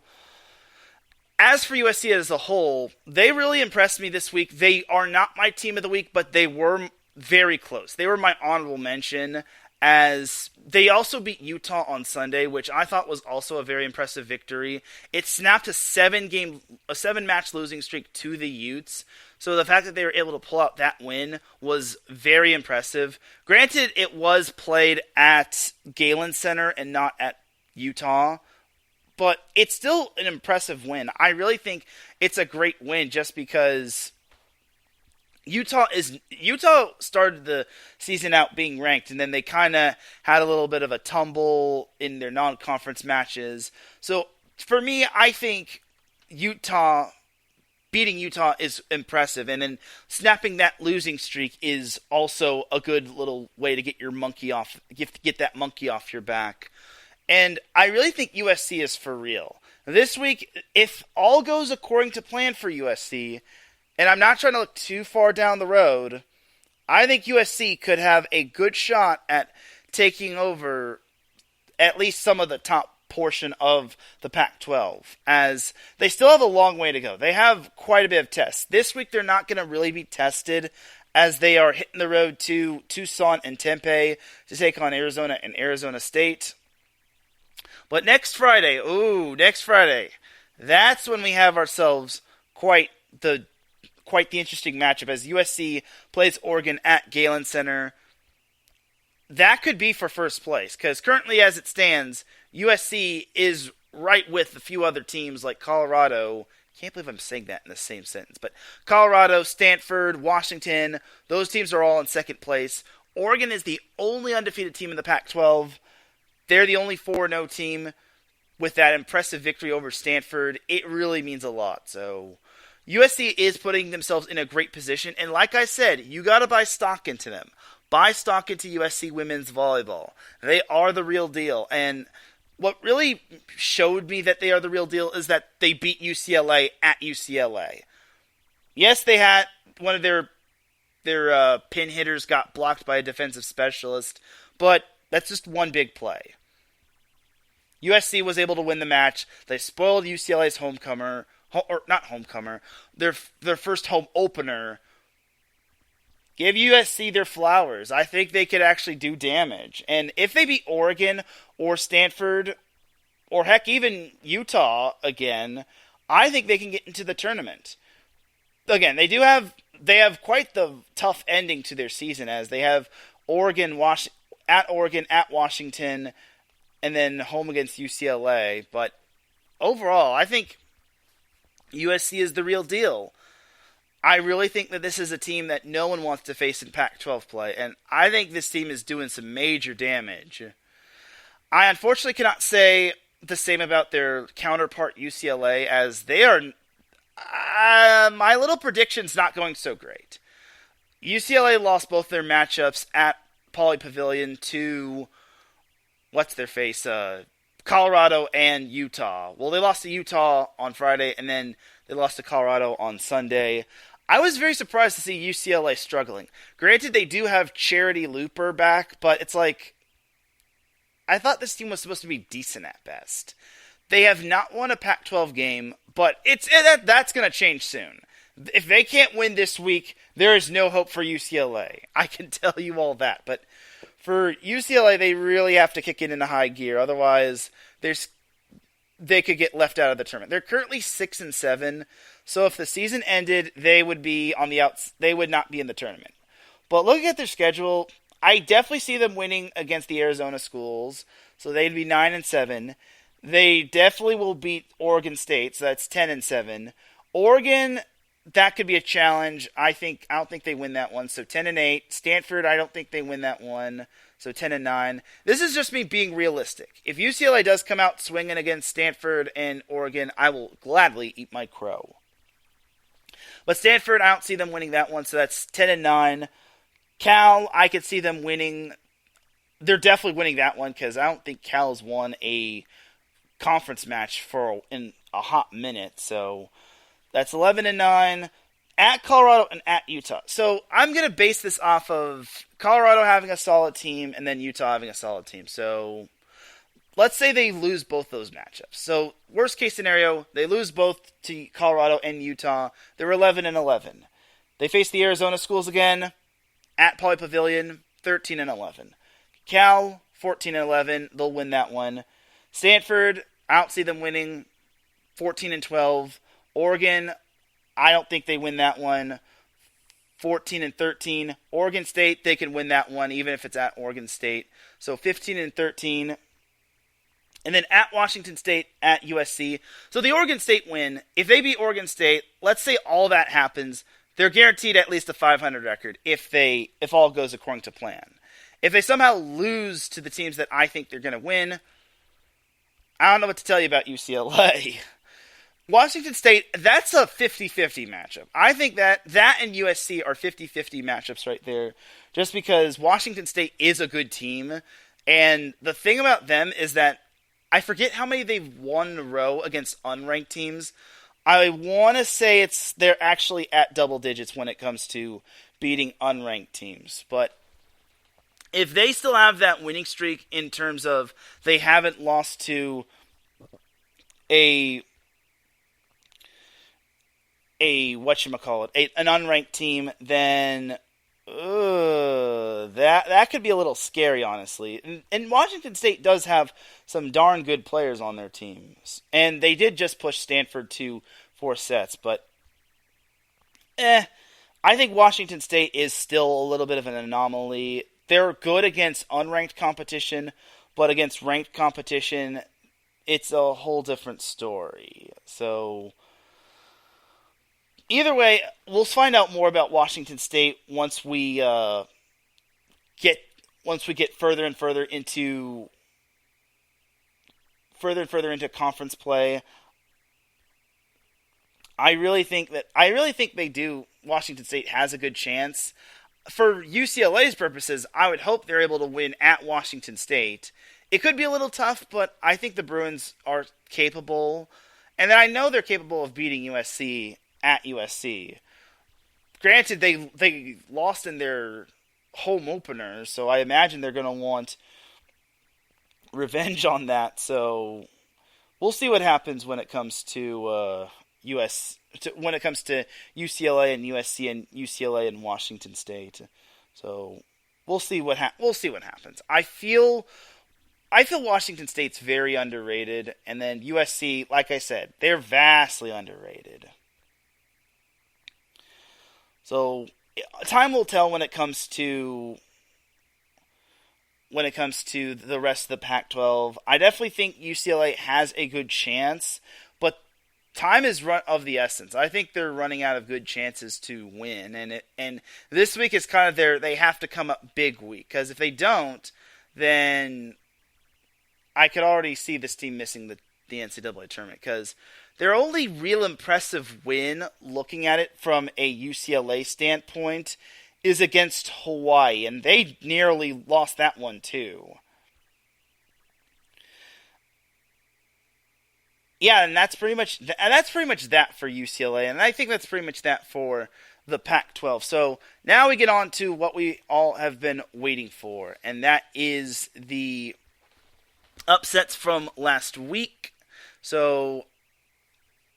As for USC as a whole, they really impressed me this week. They are not my team of the week, but they were very close. They were my honorable mention, as they also beat Utah on Sunday, which I thought was also a very impressive victory. It snapped a 7-match losing streak to the Utes. So the fact that they were able to pull out that win was very impressive. Granted, it was played at Galen Center and not at Utah, but it's still an impressive win. I really think it's a great win just because Utah started the season out being ranked, and then they kind of had a little bit of a tumble in their non-conference matches. So for me, I think beating Utah is impressive, and then snapping that losing streak is also a good little way to get that monkey off your back. And I really think USC is for real. This week, if all goes according to plan for USC, and I'm not trying to look too far down the road, I think USC could have a good shot at taking over at least some of the top portion of the Pac-12, as they still have a long way to go. They have quite a bit of tests. This week they're not going to really be tested, as they are hitting the road to Tucson and Tempe to take on Arizona and Arizona State. But next Friday, that's when we have ourselves quite the interesting matchup, as USC plays Oregon at Galen Center. That could be for first place, because currently as it stands, USC is right with a few other teams like Colorado. Can't believe I'm saying that in the same sentence. But Colorado, Stanford, Washington, those teams are all in second place. Oregon is the only undefeated team in the Pac-12. They're the only 4-0 team with that impressive victory over Stanford. It really means a lot. So USC is putting themselves in a great position. And like I said, you got to buy stock into them. Buy stock into USC women's volleyball. They are the real deal. And what really showed me that they are the real deal is that they beat UCLA at UCLA. Yes, they had one of their pin hitters got blocked by a defensive specialist, but that's just one big play. USC was able to win the match. They spoiled UCLA's their first home opener. Give USC their flowers. I think they could actually do damage. And if they beat Oregon or Stanford, or heck, even Utah again, I think they can get into the tournament. Again, they have quite the tough ending to their season, as they have Oregon, at Washington, and then home against UCLA. But overall, I think USC is the real deal. I really think that this is a team that no one wants to face in Pac-12 play, and I think this team is doing some major damage. I unfortunately cannot say the same about their counterpart UCLA, as they are... my little prediction's not going so great. UCLA lost both their matchups at Pauley Pavilion to... Colorado and Utah. Well, they lost to Utah on Friday, and then they lost to Colorado on Sunday. I was very surprised to see UCLA struggling. Granted, they do have Charity Looper back, but it's like, I thought this team was supposed to be decent at best. They have not won a Pac-12 game, but that's going to change soon. If they can't win this week, there is no hope for UCLA. I can tell you all that. But for UCLA, they really have to kick it into high gear. Otherwise, they could get left out of the tournament. They're currently 6-7. So if the season ended, they would be on the outs. They would not be in the tournament. But looking at their schedule, I definitely see them winning against the Arizona schools. So they'd be 9-7. They definitely will beat Oregon State. So that's 10-7. Oregon, that could be a challenge. I don't think they win that one. So 10-8. Stanford, I don't think they win that one. So 10-9. This is just me being realistic. If UCLA does come out swinging against Stanford and Oregon, I will gladly eat my crow. But Stanford, I don't see them winning that one. So that's 10-9. Cal, I could see them winning. They're definitely winning that one, because I don't think Cal's won a conference match in a hot minute. So That's 11-9 at Colorado and at Utah. So I'm going to base this off of Colorado having a solid team and then Utah having a solid team. So let's say they lose both those matchups. So worst case scenario, they lose both to Colorado and Utah. They're 11-11. They face the Arizona schools again at Pauley Pavilion, 13-11. Cal, 14-11. They'll win that one. Stanford, I don't see them winning, 14-12. Oregon, I don't think they win that one, 14-13. Oregon State, they can win that one even if it's at Oregon State. So 15-13. And then at Washington State, at USC. So the Oregon State win, if they beat Oregon State, let's say all that happens, they're guaranteed at least a 500 record if all goes according to plan. If they somehow lose to the teams that I think they're going to win, I don't know what to tell you about UCLA. Washington State, that's a 50-50 matchup. I think that and USC are 50-50 matchups right there, just because Washington State is a good team. And the thing about them is that I forget how many they've won in a row against unranked teams. I want to say they're actually at double digits when it comes to beating unranked teams. But if they still have that winning streak in terms of they haven't lost to an unranked team, then that could be a little scary, honestly. And Washington State does have some darn good players on their teams. And they did just push Stanford to 4 sets, but I think Washington State is still a little bit of an anomaly. They're good against unranked competition, but against ranked competition, it's a whole different story. So either way, we'll find out more about Washington State once we get further and further into conference play. I really think they do. Washington State has a good chance. For UCLA's purposes, I would hope they're able to win at Washington State. It could be a little tough, but I think the Bruins are capable. And then I know they're capable of beating USC at USC. Granted, they lost in their home opener, so I imagine they're going to want revenge on that. So we'll see what happens when it comes to when it comes to UCLA and USC and UCLA and Washington State. So we'll see what happens. I feel Washington State's very underrated, and then USC, like I said, they're vastly underrated. So time will tell when it comes to the rest of the Pac-12. I definitely think UCLA has a good chance, but time is of the essence. I think they're running out of good chances to win, and this week is kind of they have to come up big week, because if they don't, then I could already see this team missing the NCAA tournament, because their only real impressive win, looking at it from a UCLA standpoint, is against Hawaii, and they nearly lost that one too. Yeah, and that's pretty much that for UCLA, and I think that's pretty much that for the Pac-12. So now we get on to what we all have been waiting for, and that is the upsets from last week. So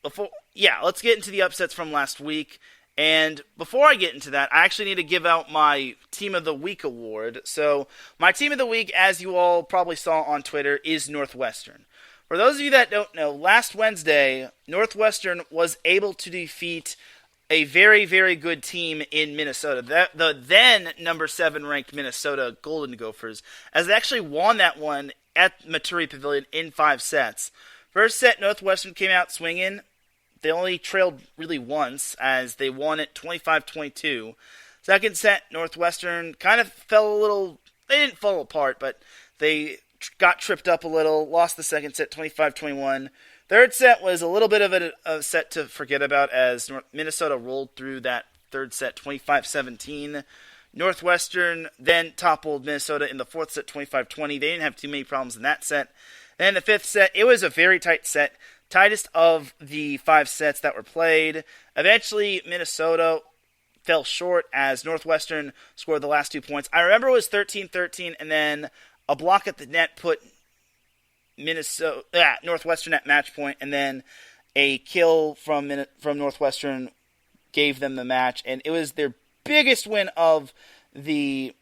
let's get into the upsets from last week. And before I get into that, I actually need to give out my Team of the Week award. So my Team of the Week, as you all probably saw on Twitter, is Northwestern. For those of you that don't know, last Wednesday, Northwestern was able to defeat a very, very good team in Minnesota, the then number 7 ranked Minnesota Golden Gophers, as they actually won that one at Maturi Pavilion in 5 sets. First set, Northwestern came out swinging. They only trailed really once, as they won it 25-22. Second set, Northwestern kind of fell a little. They didn't fall apart, but they got tripped up a little. Lost the second set 25-21. Third set was a little bit of a set to forget about, as Minnesota rolled through that third set 25-17. Northwestern then toppled Minnesota in the fourth set 25-20. They didn't have too many problems in that set. Then the fifth set, it was a very tight set. tightest of the 5 sets that were played. Eventually, Minnesota fell short as Northwestern scored the last 2 points. I remember it was 13-13, and then a block at the net put Northwestern at match point, and then a kill from Northwestern gave them the match, and it was their biggest win of the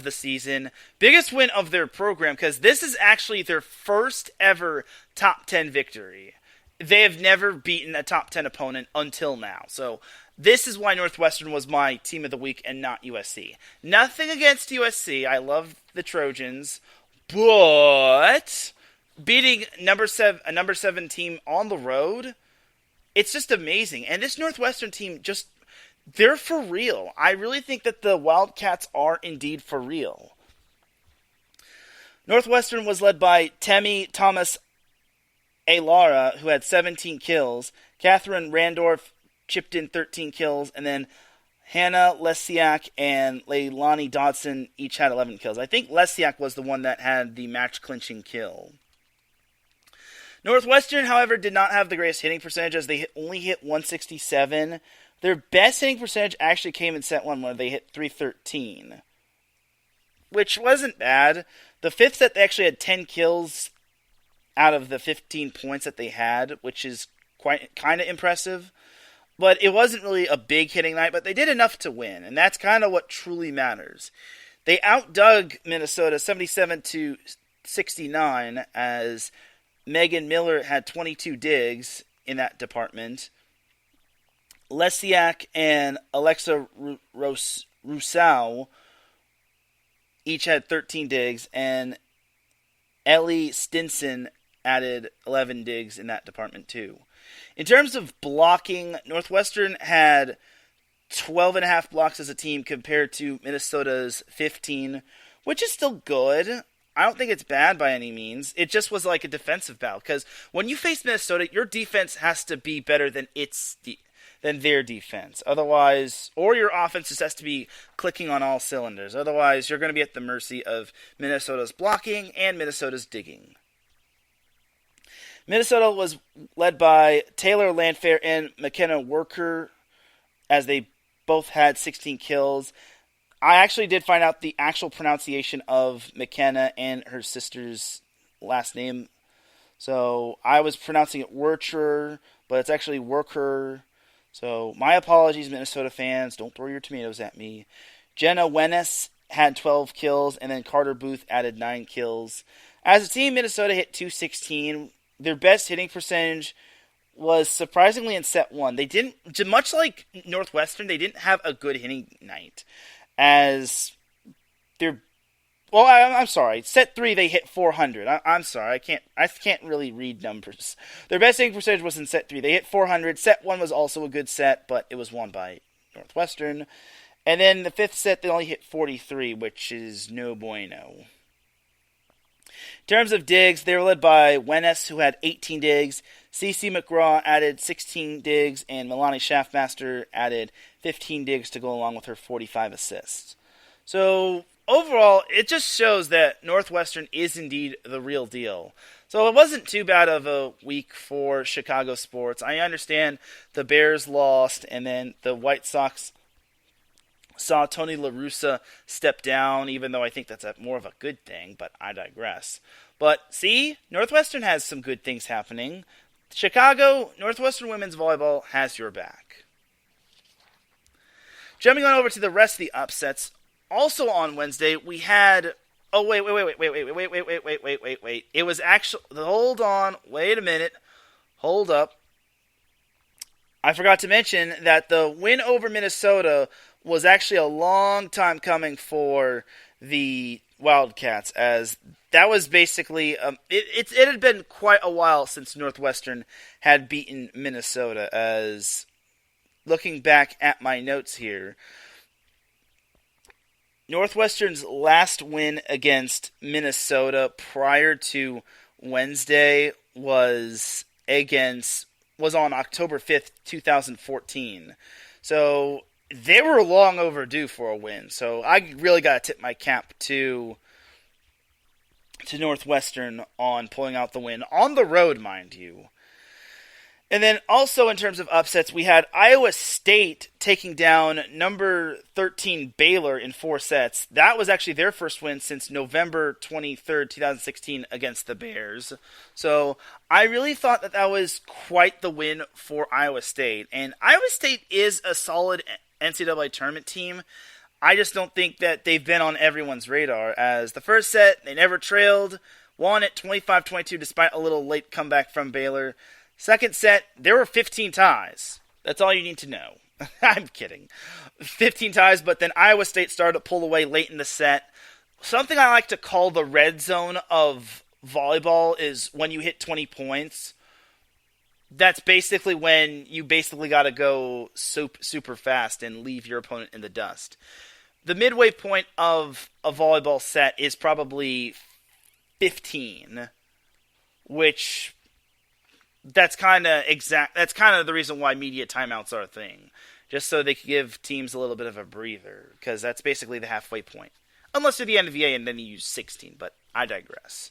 season, biggest win of their program, because this is actually their first ever top 10 victory. They have never beaten a top 10 opponent until now, so this is why Northwestern was my team of the week and not USC. Nothing against USC, I love the Trojans, but beating a number 7 team on the road, it's just amazing. And this Northwestern team, they're for real. I really think that the Wildcats are indeed for real. Northwestern was led by Temi Thomas Alara, who had 17 kills. Catherine Randorf chipped in 13 kills, and then Hannah Lesiak and Leilani Dodson each had 11 kills. I think Lesiak was the one that had the match-clinching kill. Northwestern, however, did not have the greatest hitting percentage, as they only hit 167. Their best hitting percentage actually came in set 1, where they hit 313, which wasn't bad. The 5th set, they actually had 10 kills out of the 15 points that they had, which is kind of impressive. But it wasn't really a big hitting night, but they did enough to win, and that's kind of what truly matters. They outdug Minnesota 77-69, as Megan Miller had 22 digs in that department. Lesiak and Alexa Rousseau each had 13 digs, and Ellie Stinson added 11 digs in that department too. In terms of blocking, Northwestern had 12.5 blocks as a team compared to Minnesota's 15, which is still good. I don't think it's bad by any means. It just was like a defensive battle, because when you face Minnesota, your defense has to be better than their defense. Otherwise, or your offense just has to be clicking on all cylinders. Otherwise, you're going to be at the mercy of Minnesota's blocking and Minnesota's digging. Minnesota was led by Taylor Landfair and McKenna Worker, as they both had 16 kills. I actually did find out the actual pronunciation of McKenna and her sister's last name. So I was pronouncing it Wercher, but it's actually Worker. So my apologies, Minnesota fans. Don't throw your tomatoes at me. Jenna Wennes had 12 kills, and then Carter Booth added 9 kills. As a team, Minnesota hit 216. Their best hitting percentage was surprisingly in set 1. They didn't, much like Northwestern, they didn't have a good hitting night. As I'm sorry. Set 3 they hit 400. I'm sorry. I can't really read numbers. Their best hitting percentage was in set 3. They hit 400. Set 1 was also a good set, but it was won by Northwestern. And then the 5th set they only hit 43, which is no bueno. In terms of digs, they were led by Wennes, who had 18 digs. CeCe McGraw added 16 digs, and Milani Schaffmaster added 15 digs to go along with her 45 assists. So, overall, it just shows that Northwestern is indeed the real deal. So it wasn't too bad of a week for Chicago sports. I understand the Bears lost, and then the White Sox saw Tony La Russa step down, even though I think that's more of a good thing, but I digress. But see, Northwestern has some good things happening. Chicago, Northwestern women's volleyball has your back. Jumping on over to the rest of the upsets, also on Wednesday, we had... Oh, wait. It was actually... Hold on. Wait a minute. Hold up. I forgot to mention that the win over Minnesota was actually a long time coming for the Wildcats, as that was basically... it had been quite a while since Northwestern had beaten Minnesota, as looking back at my notes here, Northwestern's last win against Minnesota prior to Wednesday was on October 5th, 2014. So they were long overdue for a win. So I really got to tip my cap to to Northwestern on pulling out the win on the road, mind you. And then also in terms of upsets, we had Iowa State taking down number 13 Baylor in 4 sets. That was actually their first win since November 23rd, 2016 against the Bears. So I really thought that was quite the win for Iowa State. And Iowa State is a solid NCAA tournament team. I just don't think that they've been on everyone's radar, as the first set, they never trailed, won at 25-22 despite a little late comeback from Baylor. Second set, there were 15 ties. That's all you need to know. I'm kidding. 15 ties, but then Iowa State started to pull away late in the set. Something I like to call the red zone of volleyball is when you hit 20 points. That's basically when you basically got to go super fast and leave your opponent in the dust. The midway point of a volleyball set is probably 15, which that's kind of the reason why media timeouts are a thing, just so they can give teams a little bit of a breather, because that's basically the halfway point. Unless you're the NVA and then you use 16, but I digress.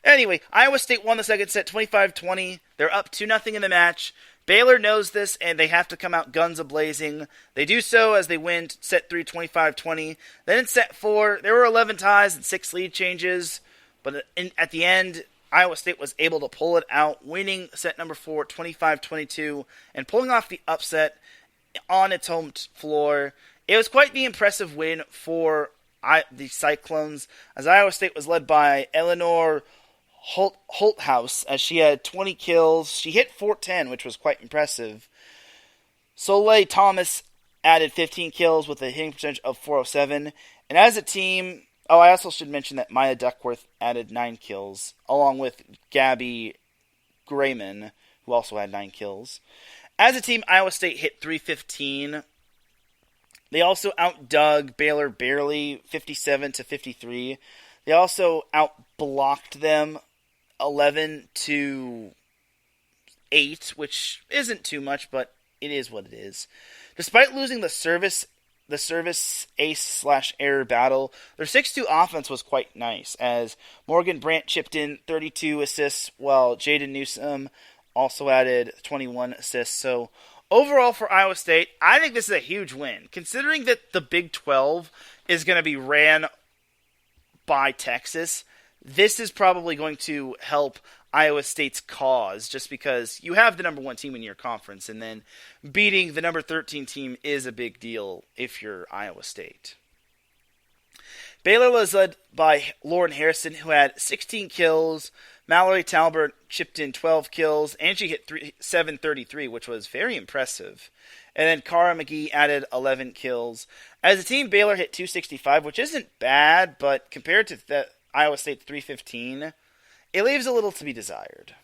Anyway, Iowa State won the second set 25-20. They're up 2-0 in the match. Baylor knows this, and they have to come out guns a-blazing. They do so as they win set 3 25-20. Then in set 4, there were 11 ties and 6 lead changes, but at the end, Iowa State was able to pull it out, winning set number 4 25-22 and pulling off the upset on its home floor. It was quite the impressive win for the Cyclones, as Iowa State was led by Eleanor Holthaus, as she had 20 kills. She hit .410, which was quite impressive. Soleil Thomas added 15 kills with a hitting percentage of .407. And as a team, I also should mention that Maya Duckworth added 9 kills, along with Gabby Grayman, who also had 9 kills. As a team, Iowa State hit .315. They also outdug Baylor barely, 57-53. They also outblocked them 11-8, which isn't too much, but it is what it is. Despite losing the service ace/error battle, their 6-2 offense was quite nice, as Morgan Brandt chipped in 32 assists, while Jaden Newsom also added 21 assists. So overall for Iowa State, I think this is a huge win, considering that the Big 12 is going to be ran by Texas. This is probably going to help Iowa State's cause, just because you have the number 1 team in your conference, and then beating the number 13 team is a big deal if you're Iowa State. Baylor was led by Lauren Harrison, who had 16 kills. Mallory Talbert chipped in 12 kills, and she hit .733, which was very impressive. And then Cara McGee added 11 kills. As a team, Baylor hit .265, which isn't bad, but compared to the Iowa State .315, it leaves a little to be desired.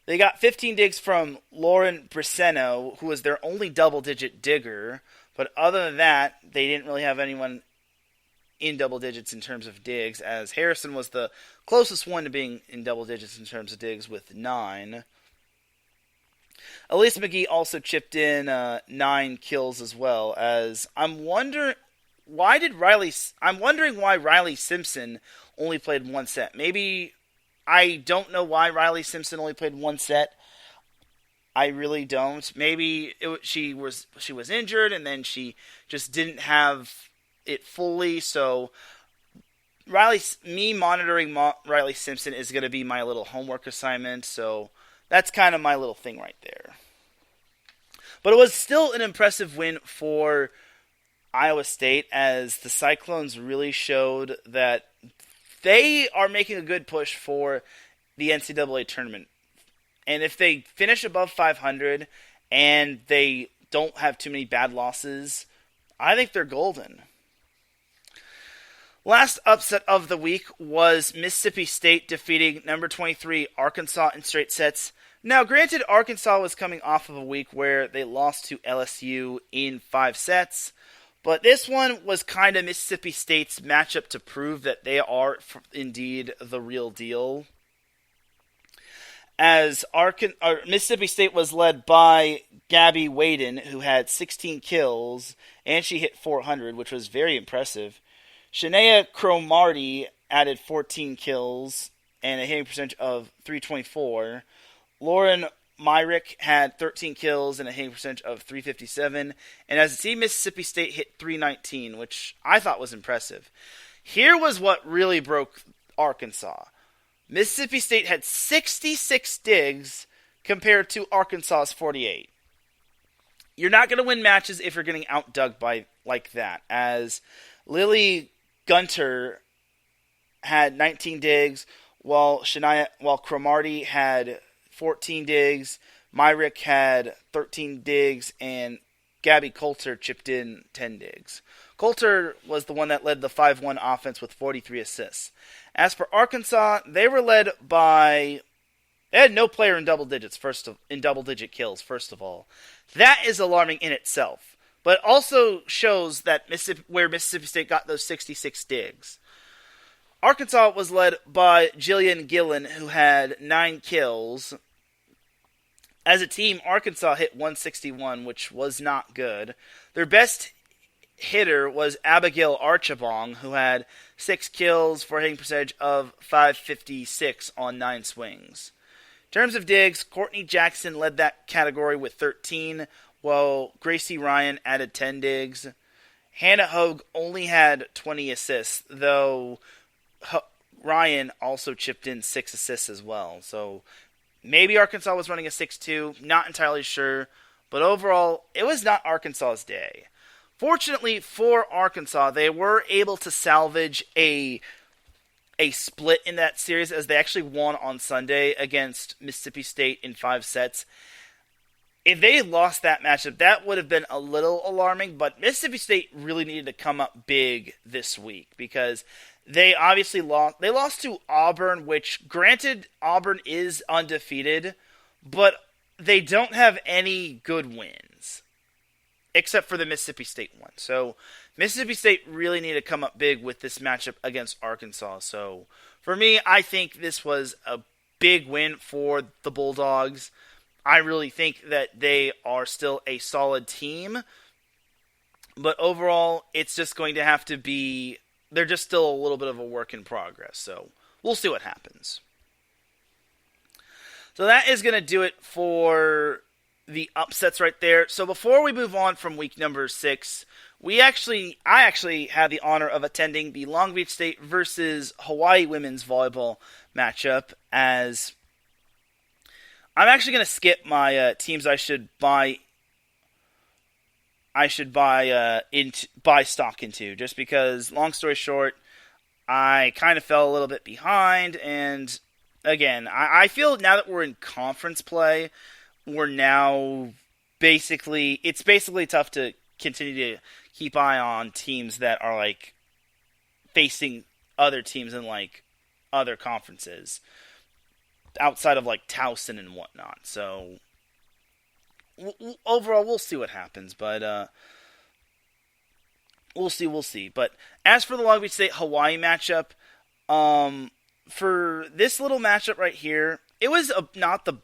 They got 15 digs from Lauren Briseno, who was their only double-digit digger, but other than that, they didn't really have anyone in double digits in terms of digs, as Harrison was the closest one to being in double digits in terms of digs with 9. Elise McGee also chipped in 9 kills as well, as I'm wondering why Riley Simpson only played 1 set. Maybe I don't know why Riley Simpson only played 1 set. I really don't. Maybe she was injured and then she just didn't have it fully. So monitoring Riley Simpson is going to be my little homework assignment. So that's kind of my little thing right there. But it was still an impressive win for Iowa State, as the Cyclones really showed that they are making a good push for the NCAA tournament. And if they finish above 500 and they don't have too many bad losses, I think they're golden. Last upset of the week was Mississippi State defeating number 23 Arkansas in straight sets. Now, granted, Arkansas was coming off of a week where they lost to LSU in 5 sets, but this one was kind of Mississippi State's matchup to prove that they are indeed the real deal. As Mississippi State was led by Gabby Waden, who had 16 kills, and she hit .400, which was very impressive. Shania Cromartie added 14 kills and a hitting percentage of .324. Lauren Myrick had 13 kills and a hitting percentage of .357. And as a team, Mississippi State hit .319, which I thought was impressive. Here was what really broke Arkansas. Mississippi State had 66 digs compared to Arkansas's 48. You're not going to win matches if you're getting outdug by like that, as Lily Gunter had 19 digs, while Cromartie had 14 digs, Myrick had 13 digs, and Gabby Coulter chipped in 10 digs. Coulter was the one that led the 5-1 offense with 43 assists. As for Arkansas, they were led by... They had no player in double digits, in double-digit kills, first of all. That is alarming in itself, but also shows that where Mississippi State got those 66 digs. Arkansas was led by Jillian Gillen, who had 9 kills. As a team, Arkansas hit 161, which was not good. Their best hitter was Abigail Archibong, who had 6 kills for a hitting percentage of .556 on 9 swings. In terms of digs, Courtney Jackson led that category with 13, while Gracie Ryan added 10 digs. Hannah Hogue only had 20 assists, though Ryan also chipped in 6 assists as well. So maybe Arkansas was running a 6-2, not entirely sure, but overall, it was not Arkansas's day. Fortunately for Arkansas, they were able to salvage a split in that series, as they actually won on Sunday against Mississippi State in 5 sets. If they lost that matchup, that would have been a little alarming, but Mississippi State really needed to come up big this week, because they obviously lost. They lost to Auburn, which, granted, Auburn is undefeated, but they don't have any good wins, except for the Mississippi State one. So Mississippi State really needed to come up big with this matchup against Arkansas. So for me, I think this was a big win for the Bulldogs. I really think that they are still a solid team, but overall, it's just going to have to be, they're just still a little bit of a work in progress. So we'll see what happens. So that is going to do it for the upsets right there. So before we move on from week number 6, I actually had the honor of attending the Long Beach State versus Hawaii women's volleyball matchup, as I'm actually going to skip my teams I should buy stock into, just because, long story short, I kind of fell a little bit behind, and again, I feel now that we're in conference play, we're now it's basically tough to continue to keep eye on teams that are like facing other teams in like other conferences outside of like Towson and whatnot. So overall, we'll see what happens, but we'll see. But as for the Long Beach State Hawaii matchup, for this little matchup right here, it was not the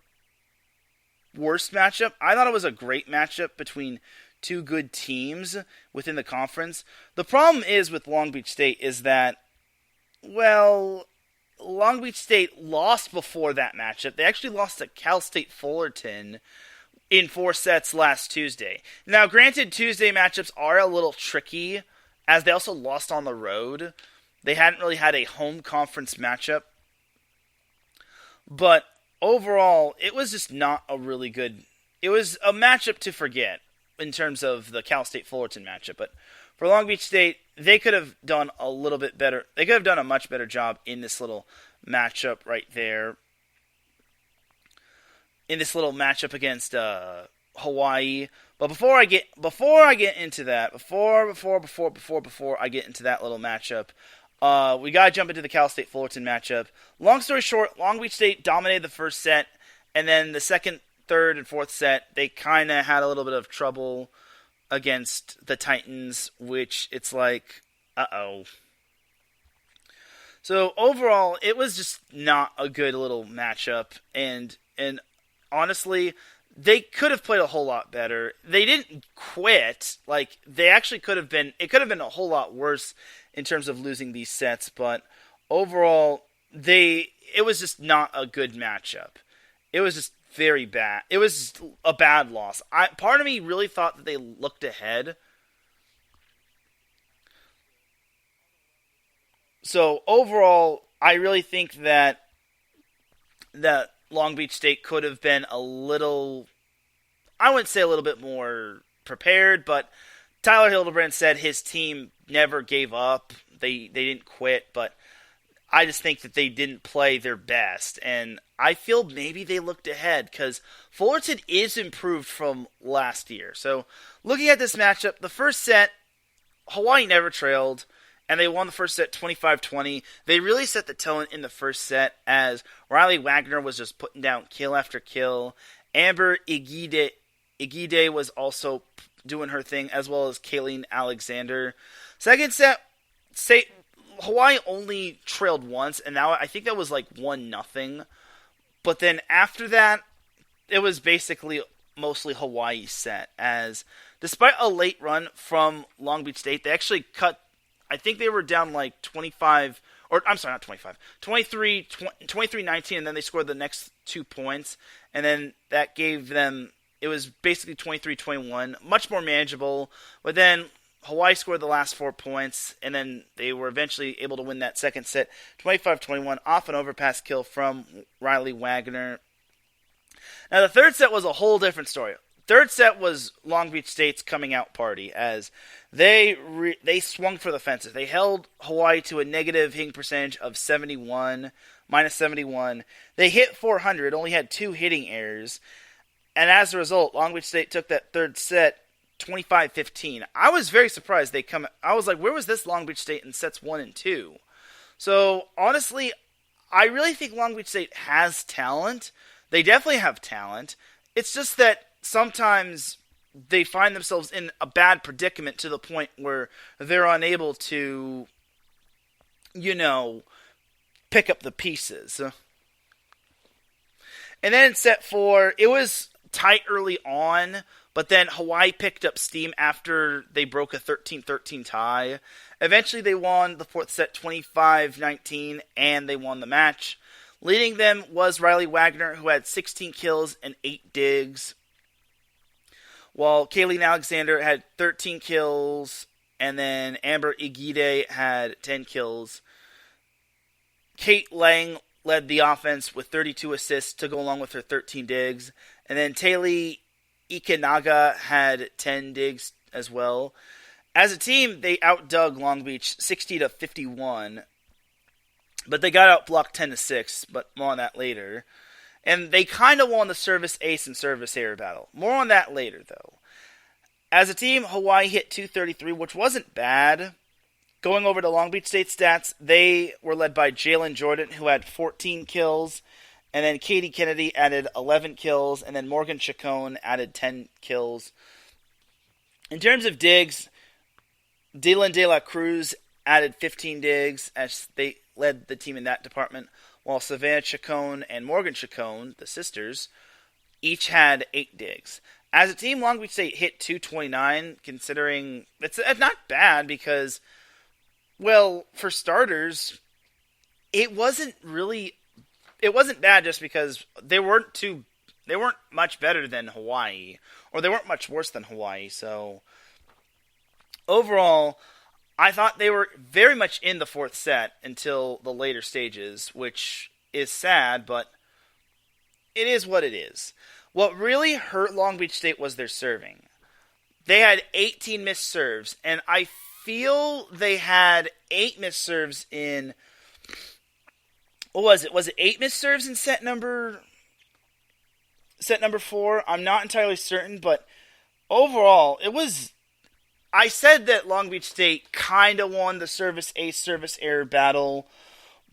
worst matchup. I thought it was a great matchup between two good teams within the conference. The problem is with Long Beach State is that, well, Long Beach State lost before that matchup. They actually lost to Cal State Fullerton in 4 sets last Tuesday. Now, granted, Tuesday matchups are a little tricky, as they also lost on the road. They hadn't really had a home conference matchup. But overall, it was just not a really good... It was a matchup to forget in terms of the Cal State Fullerton matchup. But for Long Beach State, they could have done a little bit better. They could have done a much better job in this little matchup right there. In this little matchup against Hawaii. But before I get into that, before I get into that little matchup, we gotta jump into the Cal State Fullerton matchup. Long story short, Long Beach State dominated the first set, and then the second, third, and fourth set, they kind of had a little bit of trouble against the Titans, which it's like, uh-oh. So overall, it was just not a good little matchup, and honestly, they could have played a whole lot better. They didn't quit. Like, they actually could have been... It could have been a whole lot worse in terms of losing these sets, but overall, it was just not a good matchup. It was just very bad. It was a bad loss. Part of me really thought that they looked ahead. So overall, I really think that Long Beach State could have been a little, I wouldn't say a little bit more prepared, but Tyler Hildebrand said his team never gave up. They didn't quit, but I just think that they didn't play their best. And I feel maybe they looked ahead because Fullerton is improved from last year. So looking at this matchup, the first set, Hawaii never trailed, and they won the first set 25-20. They really set the tone in the first set as Riley Wagoner was just putting down kill after kill. Amber Igide was also doing her thing, as well as Kayleen Alexander. Second set, Hawaii only trailed once, and now I think that was like 1-0. But then after that, it was basically mostly Hawaii set, as despite a late run from Long Beach State, they actually cut, I think they were down like 25, or I'm sorry, not 25, 23-19, and then they scored the next 2 points, and then that gave them, it was basically 23-21, much more manageable, but then Hawaii scored the last 4 points, and then they were eventually able to win that second set, 25-21, off an overpass kill from Riley Wagoner. Now, the third set was a whole different story. Third set was Long Beach State's coming out party, as they swung for the fences. They held Hawaii to a negative hitting percentage of minus 71. They hit 400, only had 2 hitting errors, and as a result, Long Beach State took that third set 25-15. I was very surprised I was like, where was this Long Beach State in sets 1 and 2? So, honestly, I really think Long Beach State has talent. They definitely have talent. It's just that sometimes they find themselves in a bad predicament to the point where they're unable to, pick up the pieces. And then in set 4, it was tight early on, but then Hawaii picked up steam after they broke a 13-13 tie. Eventually they won the fourth set 25-19, and they won the match. Leading them was Riley Wagoner, who had 16 kills and 8 digs, while Kayleen Alexander had 13 kills, and then Amber Igide had 10 kills. Kate Lang led the offense with 32 assists to go along with her 13 digs, and then Taylor Ikenaga had 10 digs as well. As a team, they outdug Long Beach 60-51, but they got outblocked 10-6, but more on that later. And they kind of won the service ace and service error battle. More on that later, though. As a team, Hawaii hit 233, which wasn't bad. Going over to Long Beach State stats, they were led by Jalen Jordan, who had 14 kills, and then Katie Kennedy added 11 kills, and then Morgan Chacon added 10 kills. In terms of digs, Dylan De La Cruz added 15 digs as they led the team in that department, while Savannah Chacon and Morgan Chacon, the sisters, each had 8 digs. As a team, Long Beach State hit 229, considering it's not bad because, well, for starters, it wasn't bad just because they weren't much better than Hawaii, or they weren't much worse than Hawaii. So overall, I thought they were very much in the fourth set until the later stages, which is sad, but it is what it is. What really hurt Long Beach State was their serving. They had 18 missed serves, and I feel they had 8 missed serves in... What was it? Was it 8 missed serves in set number 4? I'm not entirely certain, but overall, it was... I said that Long Beach State kind of won the service ace, service error battle,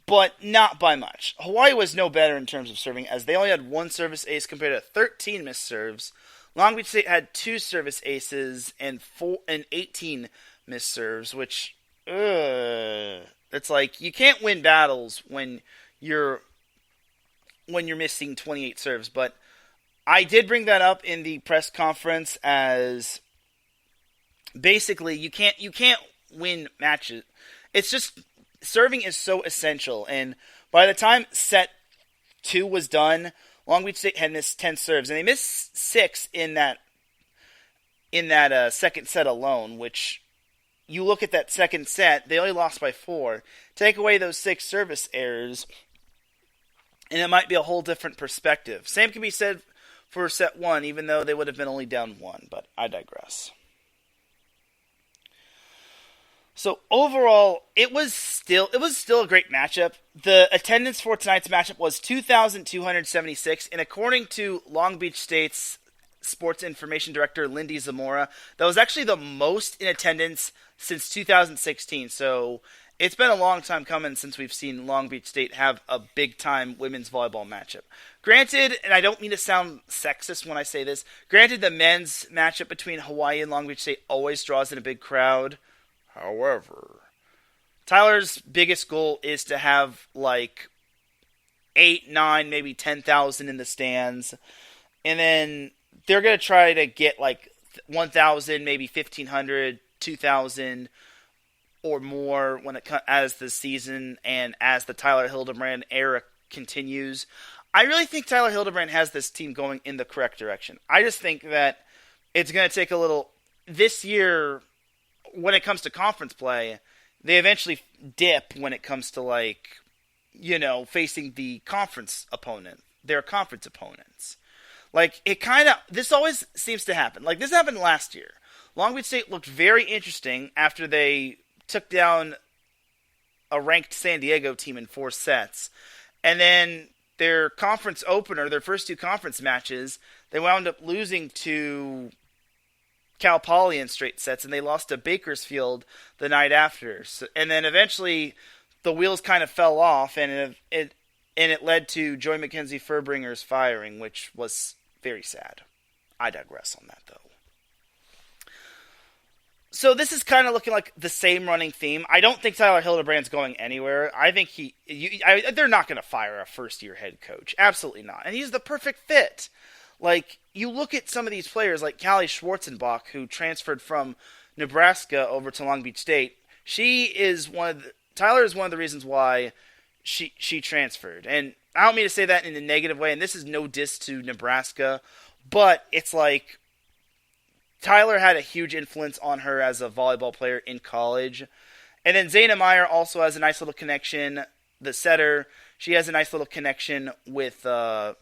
but not by much. Hawaii was no better in terms of serving, as they only had 1 service ace compared to 13 missed serves. Long Beach State had 2 service aces and 18 missed serves, which, it's like, you can't win battles when you're missing 28 serves. But I did bring that up in the press conference, as basically you can't win matches. It's just serving is so essential. And by the time set 2 was done, Long Beach State had missed 10 serves, and they missed 6 in that second set alone, which you look at that second set, they only lost by 4. Take away those 6 service errors, and it might be a whole different perspective. Same can be said for set 1, even though they would have been only down 1, but I digress. So overall, it was still a great matchup. The attendance for tonight's matchup was 2,276, and according to Long Beach State's Sports Information Director, Lindy Zamora, that was actually the most in attendance since 2016. So it's been a long time coming since we've seen Long Beach State have a big-time women's volleyball matchup. Granted, and I don't mean to sound sexist when I say this, granted the men's matchup between Hawaii and Long Beach State always draws in a big crowd. However, Tyler's biggest goal is to have like 8, 9, maybe 10,000 in the stands. And then they're going to try to get like 1,000, maybe 1,500, 2,000 or more as the season and as the Tyler Hildebrand era continues. I really think Tyler Hildebrand has this team going in the correct direction. I just think that it's going to take a little this year. When it comes to conference play, they eventually dip when it comes to facing the conference opponent, their conference opponents. This always seems to happen. Like this happened last year. Long Beach State looked very interesting after they took down a ranked San Diego team in 4 sets. And then their conference opener, their first 2 conference matches, they wound up losing to Cal Poly in straight sets, and they lost to Bakersfield the night after. And then eventually the wheels kind of fell off, and it led to Joy Mackenzie Furbringer's firing, which was very sad. I digress on that, though. So this is kind of looking like the same running theme. I don't think Tyler Hildebrand's going anywhere. I think they're not going to fire a first-year head coach. Absolutely not. And he's the perfect fit. Like, you look at some of these players like Callie Schwarzenbach, who transferred from Nebraska over to Long Beach State. Tyler is one of the reasons why she transferred. And I don't mean to say that in a negative way, and this is no diss to Nebraska, but it's like Tyler had a huge influence on her as a volleyball player in college. And then Zaina Meyer also has a nice little connection. The setter, she has a nice little connection with Tyler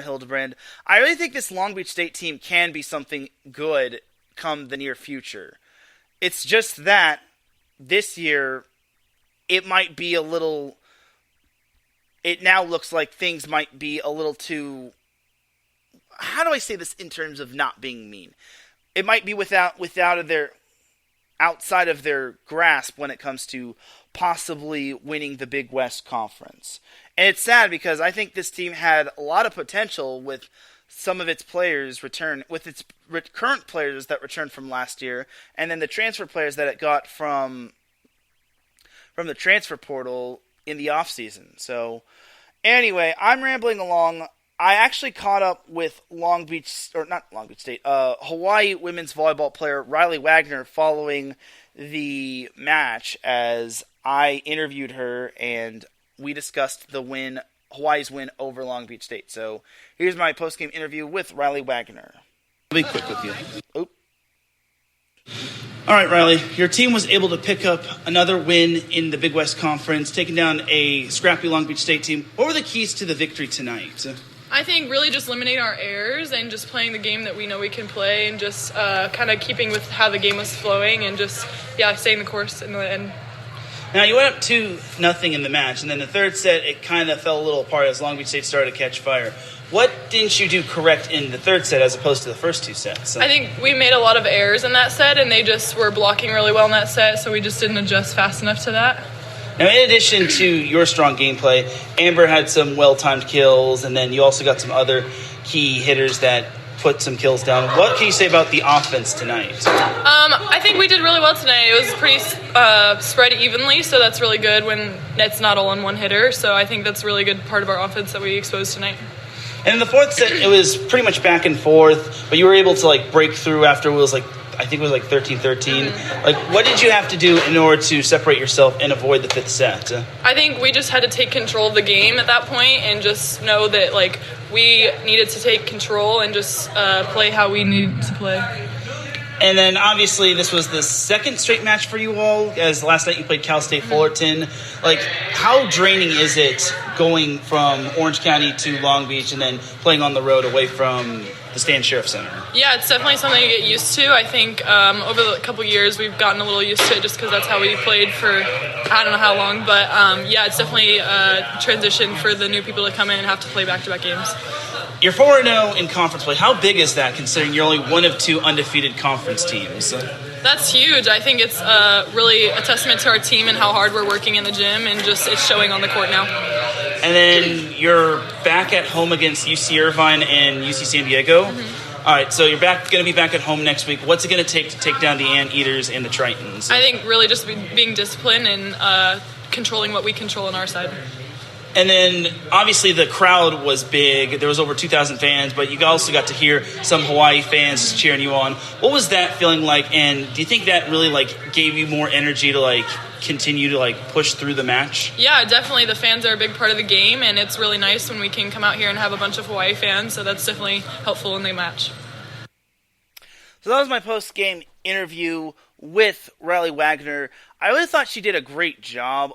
Hildebrand. I really think this Long Beach State team can be something good come the near future. It's just that this year it might be a little... It now looks like things might be a little too... How do I say this in terms of not being mean? It might be outside of their grasp when it comes to possibly winning the Big West Conference. And it's sad because I think this team had a lot of potential with some of its players with its current players that returned from last year, and then the transfer players that it got from the transfer portal in the offseason. So anyway, I'm rambling along. I actually caught up with Hawaii women's volleyball player Riley Wagoner following the match as I interviewed her and we discussed Hawaii's win over Long Beach State. So here's my post-game interview with Riley Wagoner. I'll be quick with you. All right, Riley, your team was able to pick up another win in the Big West Conference, taking down a scrappy Long Beach State team. What were the keys to the victory tonight? I think really just limiting our errors and just playing the game that we know we can play and just kind of keeping with how the game was flowing and just, staying the course in the end. Now, you went up 2-0 in the match, and then the third set, it kind of fell a little apart as Long Beach State started to catch fire. What didn't you do correct in the third set as opposed to the first 2 sets? I think we made a lot of errors in that set, and they just were blocking really well in that set, so we just didn't adjust fast enough to that. Now, in addition to your strong gameplay, Amber had some well-timed kills, and then you also got some other key hitters that put some kills down. What can you say about the offense tonight? I think we did really well tonight. It was pretty spread evenly, so that's really good when it's not all on one hitter. So I think that's a really good part of our offense that we exposed tonight. And in the fourth set, it was pretty much back and forth, but you were able to break through after it was I think it was like 13-13. Like, what did you have to do in order to separate yourself and avoid the fifth set? I think we just had to take control of the game at that point and just know that, like, we needed to take control and just play how we needed to play. And then, obviously, this was the second straight match for you all, as last night you played Cal State Fullerton. Like, how draining is it going from Orange County to Long Beach and then playing on the road away from the Stan Sheriff Center? Yeah, it's definitely something to get used to. I think over the couple years we've gotten a little used to it just because that's how we played for I don't know how long. But, yeah, it's definitely a transition for the new people to come in and have to play back-to-back games. You're 4-0 in conference play. How big is that, considering you're only one of two undefeated conference teams? That's huge. I think it's really a testament to our team and how hard we're working in the gym, and just it's showing on the court now. And then you're back at home against UC Irvine and UC San Diego. Mm-hmm. All right, so you're going to be back at home next week. What's it going to take to take down the Anteaters and the Tritons? I think really just being disciplined and controlling what we control on our side. And then, obviously, the crowd was big. There was over 2,000 fans, but you also got to hear some Hawaii fans cheering you on. What was that feeling like, and do you think that really, like, gave you more energy to, like, continue to, like, push through the match? Yeah, definitely. The fans are a big part of the game, and it's really nice when we can come out here and have a bunch of Hawaii fans, so that's definitely helpful in the match. So that was my post-game interview with Riley Wagoner. I really thought she did a great job,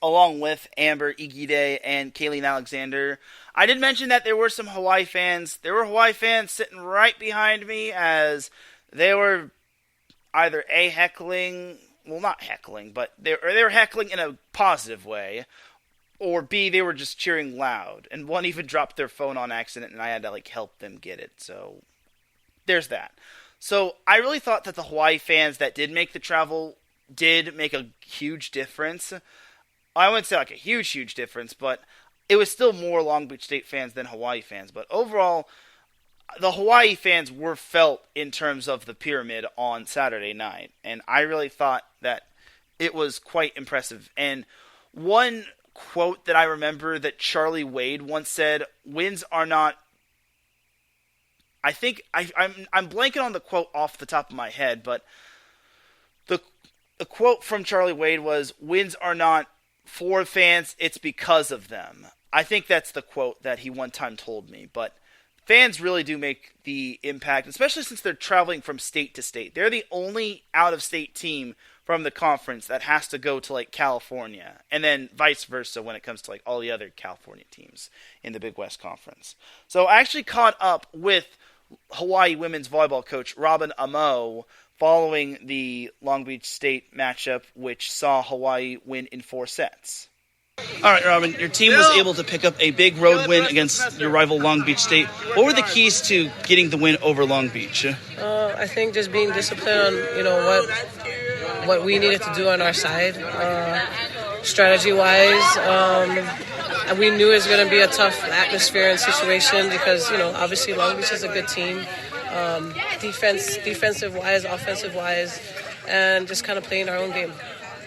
along with Amber Igide and Kayleen Alexander. I did mention that there were some Hawaii fans. There were Hawaii fans sitting right behind me as they were either heckling, well, not heckling, but they were heckling in a positive way, or B, they were just cheering loud. And one even dropped their phone on accident, and I had to, like, help them get it. So there's that. So I really thought that the Hawaii fans that did make the travel did make a huge difference. I wouldn't say like a huge difference, but it was still more Long Beach State fans than Hawaii fans. But overall, the Hawaii fans were felt in terms of the pyramid on Saturday night. And I really thought that it was quite impressive. And one quote that I remember that Charlie Wade once said, wins are not... I think I'm blanking on the quote off the top of my head, but the quote from Charlie Wade was, wins are not for fans, it's because of them. I think that's the quote that he one time told me, but fans really do make the impact, especially since they're traveling from state to state. They're the only out-of-state team from the conference that has to go to, like, California, and then vice versa when it comes to, like, all the other California teams in the Big West Conference. So I actually caught up with Hawaii women's volleyball coach Robyn Amo following the Long Beach State matchup, which saw Hawaii win in 4 sets. All right, Robyn, your team was able to pick up a big road win against your rival Long Beach State. What were the keys to getting the win over Long Beach? I think just being disciplined on, what we needed to do on our side, strategy-wise. We knew it was going to be a tough atmosphere and situation because, obviously Long Beach is a good team, defensive-wise, offensive-wise, and just kind of playing our own game.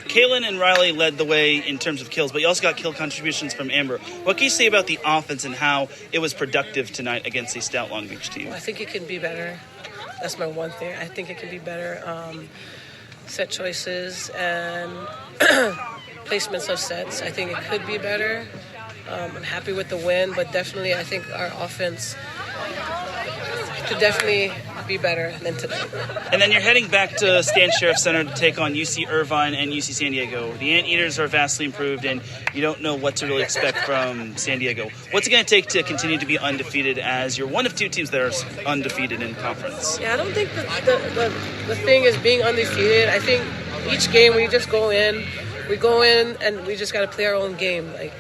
Kaylin and Riley led the way in terms of kills, but you also got kill contributions from Amber. What can you say about the offense and how it was productive tonight against a stout Long Beach team? Well, I think it can be better. That's my one thing. I think it can be better. Set choices and placements of sets. I think it could be better. I'm happy with the win, but definitely I think our offense could definitely be better than today. And then you're heading back to Stan Sheriff Center to take on UC Irvine and UC San Diego. The Anteaters are vastly improved, and you don't know what to really expect from San Diego. What's it going to take to continue to be undefeated, as you're one of two teams that are undefeated in conference? Yeah, I don't think the thing is being undefeated. I think each game we just go in and we just got to play our own game. Like,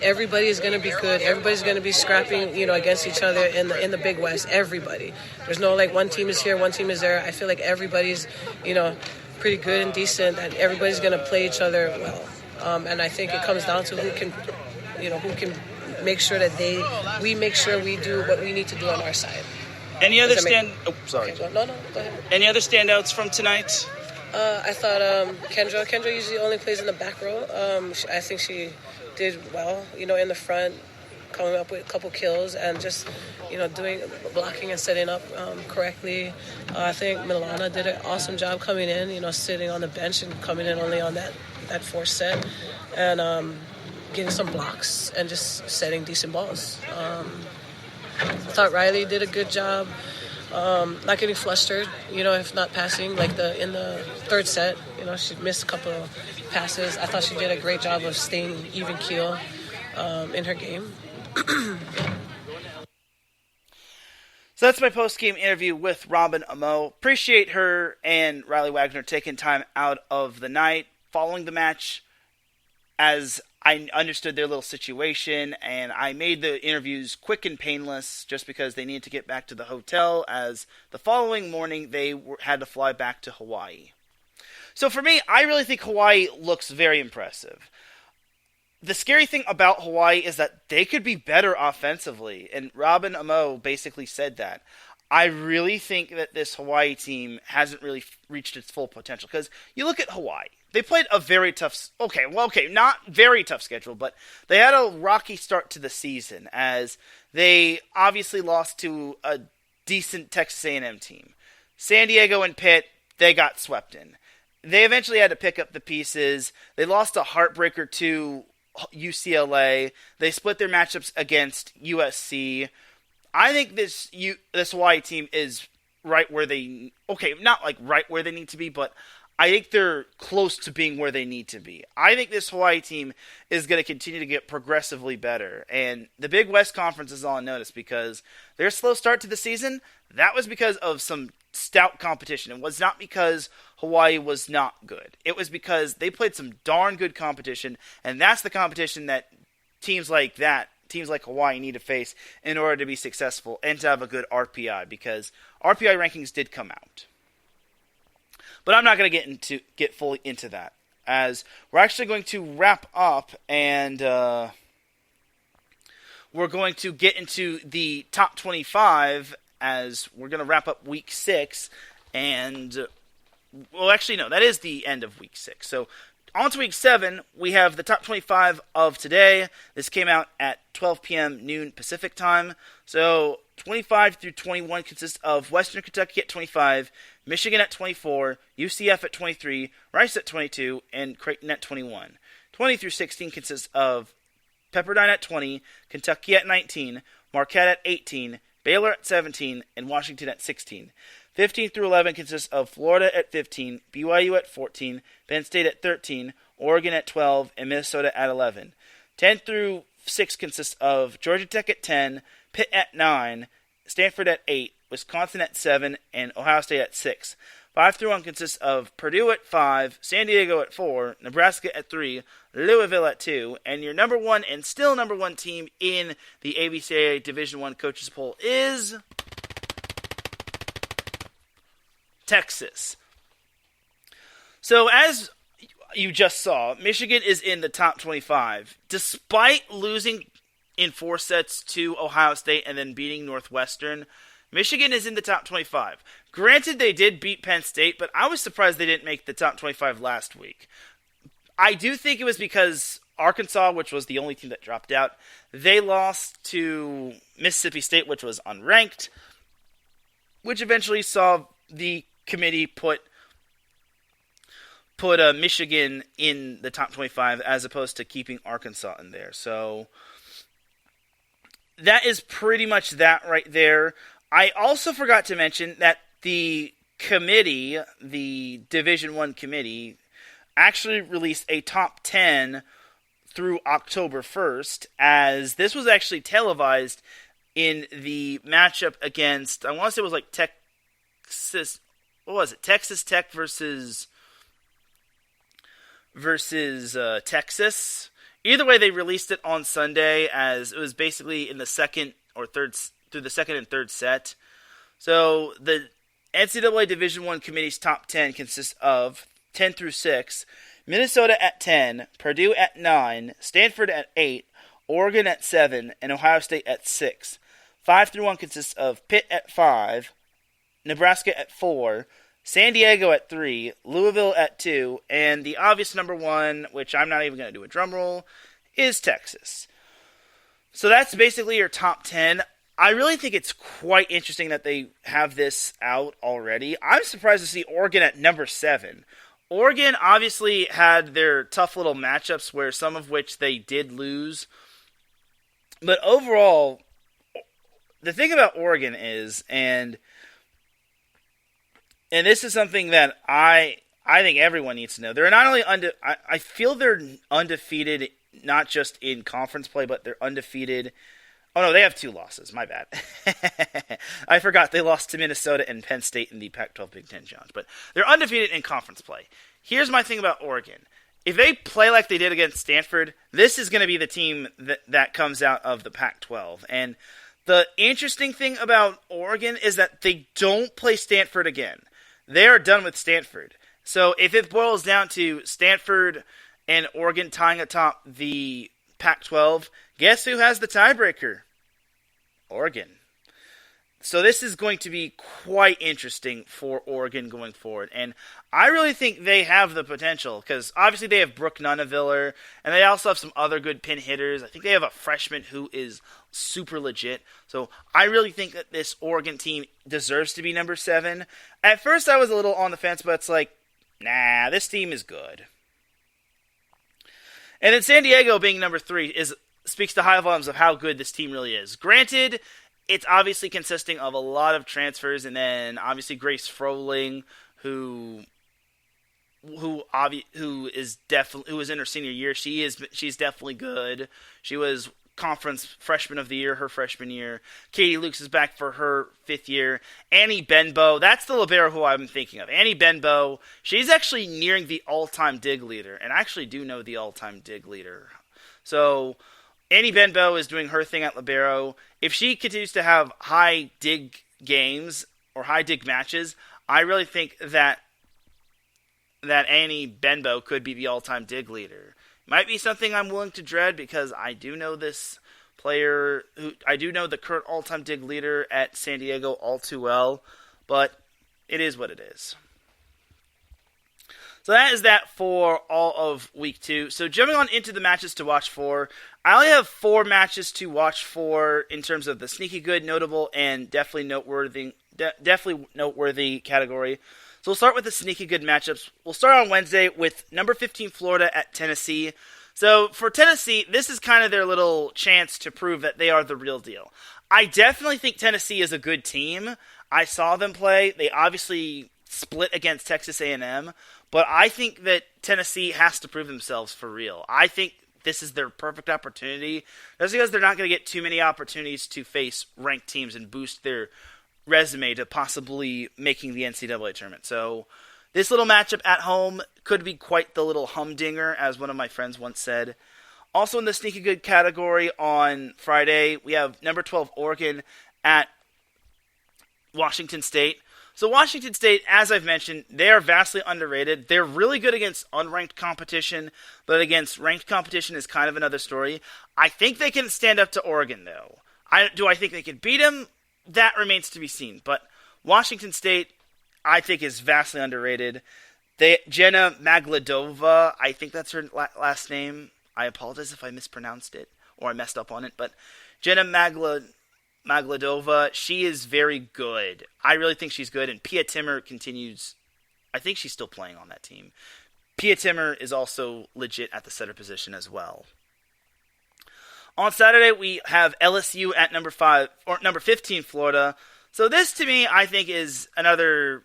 everybody's going to be good. Everybody's going to be scrapping, against each other in the Big West. Everybody. There's no, like, one team is here, one team is there. I feel like everybody's, pretty good and decent, and everybody's going to play each other well. And I think it comes down to who can make sure that we make sure we do what we need to do on our side. Any other Okay, go ahead. Any other standouts from tonight? I thought Kendra usually only plays in the back row. I think she did well, in the front. coming up with a couple kills and just, doing blocking and setting up correctly. I think Milana did an awesome job coming in, sitting on the bench and coming in only on that fourth set and getting some blocks and just setting decent balls. I thought Riley did a good job. Not getting flustered, if not passing. Like in the third set, she missed a couple of passes. I thought she did a great job of staying even keel in her game. So that's my post-game interview with Robyn Amo. Appreciate her and Riley Wagoner taking time out of the night following the match, as I understood their little situation, and I made the interviews quick and painless just because they needed to get back to the hotel, as the following morning they had to fly back to Hawaii. So for me, I really think Hawaii looks very impressive. The scary thing about Hawaii is that they could be better offensively, and Robyn Amo basically said that. I really think that this Hawaii team hasn't really reached its full potential, because you look at Hawaii. They played a very tough, not very tough schedule, but they had a rocky start to the season, as they obviously lost to a decent Texas A&M team. San Diego and Pitt, they got swept in. They eventually had to pick up the pieces. They lost a heartbreaker to UCLA. They split their matchups against USC. I think this Hawaii team is right where they, not like right where they need to be, but I think they're close to being where they need to be. I think this Hawaii team is going to continue to get progressively better. And the Big West Conference is all on notice, because their slow start to the season, that was because of some stout competition. It was not because Hawaii was not good. It was because they played some darn good competition, and that's the competition that teams like Hawaii need to face in order to be successful and to have a good RPI, because RPI rankings did come out. But I'm not going to get fully into that, as we're actually going to wrap up, and we're going to get into the top 25, as we're going to wrap up Week 6, and, well, actually, no, that is the end of Week 6. So, on to Week 7, we have the top 25 of today. This came out at 12 p.m. noon Pacific time. So, 25 through 21 consists of Western Kentucky at 25, Michigan at 24, UCF at 23, Rice at 22, and Creighton at 21. 20 through 16 consists of Pepperdine at 20, Kentucky at 19, Marquette at 18, Baylor at 17, and Washington at 16. 15 through 11 consists of Florida at 15, BYU at 14, Penn State at 13, Oregon at 12, and Minnesota at 11. 10 through 6 consists of Georgia Tech at 10, Pitt at 9, Stanford at 8, Wisconsin at 7, and Ohio State at 6. 5 through 1 consists of Purdue at 5, San Diego at 4, Nebraska at 3, Louisville at 2, and your number 1 and still number 1 team in the AVCA Division I Coaches Poll is Texas. So as you just saw, Michigan is in the top 25, despite losing in 4 sets to Ohio State and then beating Northwestern. Michigan is in the top 25. Granted, they did beat Penn State, but I was surprised they didn't make the top 25 last week. I do think it was because Arkansas, which was the only team that dropped out, they lost to Mississippi State, which was unranked, which eventually saw the committee put Michigan in the top 25 as opposed to keeping Arkansas in there. So that is pretty much that right there. I also forgot to mention that the committee, the Division I committee, actually released a top 10 through October 1st, as this was actually televised in the matchup against, I want to say it was like Texas, what was it? Texas Tech versus Texas. Either way, they released it on Sunday, as it was basically in the second or third, through the second and third set. So the NCAA Division I Committee's top 10 consists of 10 through 6, Minnesota at 10, Purdue at 9, Stanford at 8, Oregon at 7, and Ohio State at 6. 5 through 1 consists of Pitt at 5, Nebraska at 4, San Diego at 3, Louisville at 2, and the obvious number 1, which I'm not even going to do a drum roll, is Texas. So that's basically your top 10. I really think it's quite interesting that they have this out already. I'm surprised to see Oregon at number 7. Oregon obviously had their tough little matchups where some of which they did lose. But overall, the thing about Oregon is, and this is something that I think everyone needs to know. They're not only I feel they're undefeated not just in conference play, but they're undefeated. Oh, no, they have 2 losses. My bad. I forgot they lost to Minnesota and Penn State in the Pac-12 Big Ten Challenge. But they're undefeated in conference play. Here's my thing about Oregon. If they play like they did against Stanford, this is going to be the team that comes out of the Pac-12. And the interesting thing about Oregon is that they don't play Stanford again. They are done with Stanford. So if it boils down to Stanford and Oregon tying atop the Pac-12, guess who has the tiebreaker? Oregon. So this is going to be quite interesting for Oregon going forward. And I really think they have the potential, because obviously they have Brooke Nuneviller, and they also have some other good pin hitters. I think they have a freshman who is super legit. So I really think that this Oregon team deserves to be number 7. At first I was a little on the fence, but it's like, nah, this team is good. And then San Diego being number 3 speaks to high volumes of how good this team really is. Granted, it's obviously consisting of a lot of transfers, and then obviously Grace Froling, who is in her senior year. She's definitely good. She was Conference Freshman of the Year her freshman year. Katie Lukes is back for her 5th year. Annie Benbow, that's the libero who I'm thinking of. Annie Benbow, she's actually nearing the all-time dig leader, and I actually do know the all-time dig leader. So Annie Benbow is doing her thing at libero. If she continues to have high dig games or high dig matches, I really think that Annie Benbow could be the all-time dig leader. Might be something I'm willing to dread, because I do know this player, I do know the current all-time dig leader at San Diego all too well, but it is what it is. So that is that for all of week 2. So jumping on into the matches to watch for, I only have 4 matches to watch for in terms of the sneaky good, notable, and definitely noteworthy category. So we'll start with the sneaky good matchups. We'll start on Wednesday with number 15 Florida at Tennessee. So for Tennessee, this is kind of their little chance to prove that they are the real deal. I definitely think Tennessee is a good team. I saw them play. They obviously split against Texas A&M, but I think that Tennessee has to prove themselves for real. I think this is their perfect opportunity. That's because they're not going to get too many opportunities to face ranked teams and boost their resume to possibly making the NCAA tournament. So this little matchup at home could be quite the little humdinger, as one of my friends once said. Also in the sneaky good category on Friday, we have number 12 Oregon at Washington State. So Washington State, as I've mentioned, they are vastly underrated. They're really good against unranked competition, but against ranked competition is kind of another story. I think they can stand up to Oregon, though. Do I think they can beat them? That remains to be seen. But Washington State, I think, is vastly underrated. Jenna Magladova, I think that's her last name. I apologize if I mispronounced it or I messed up on it. But Jenna Magladova, she is very good. I really think she's good. And Pia Timmer continues. I think she's still playing on that team. Pia Timmer is also legit at the setter position as well. On Saturday, we have LSU at number 15 Florida. So this, to me, I think is another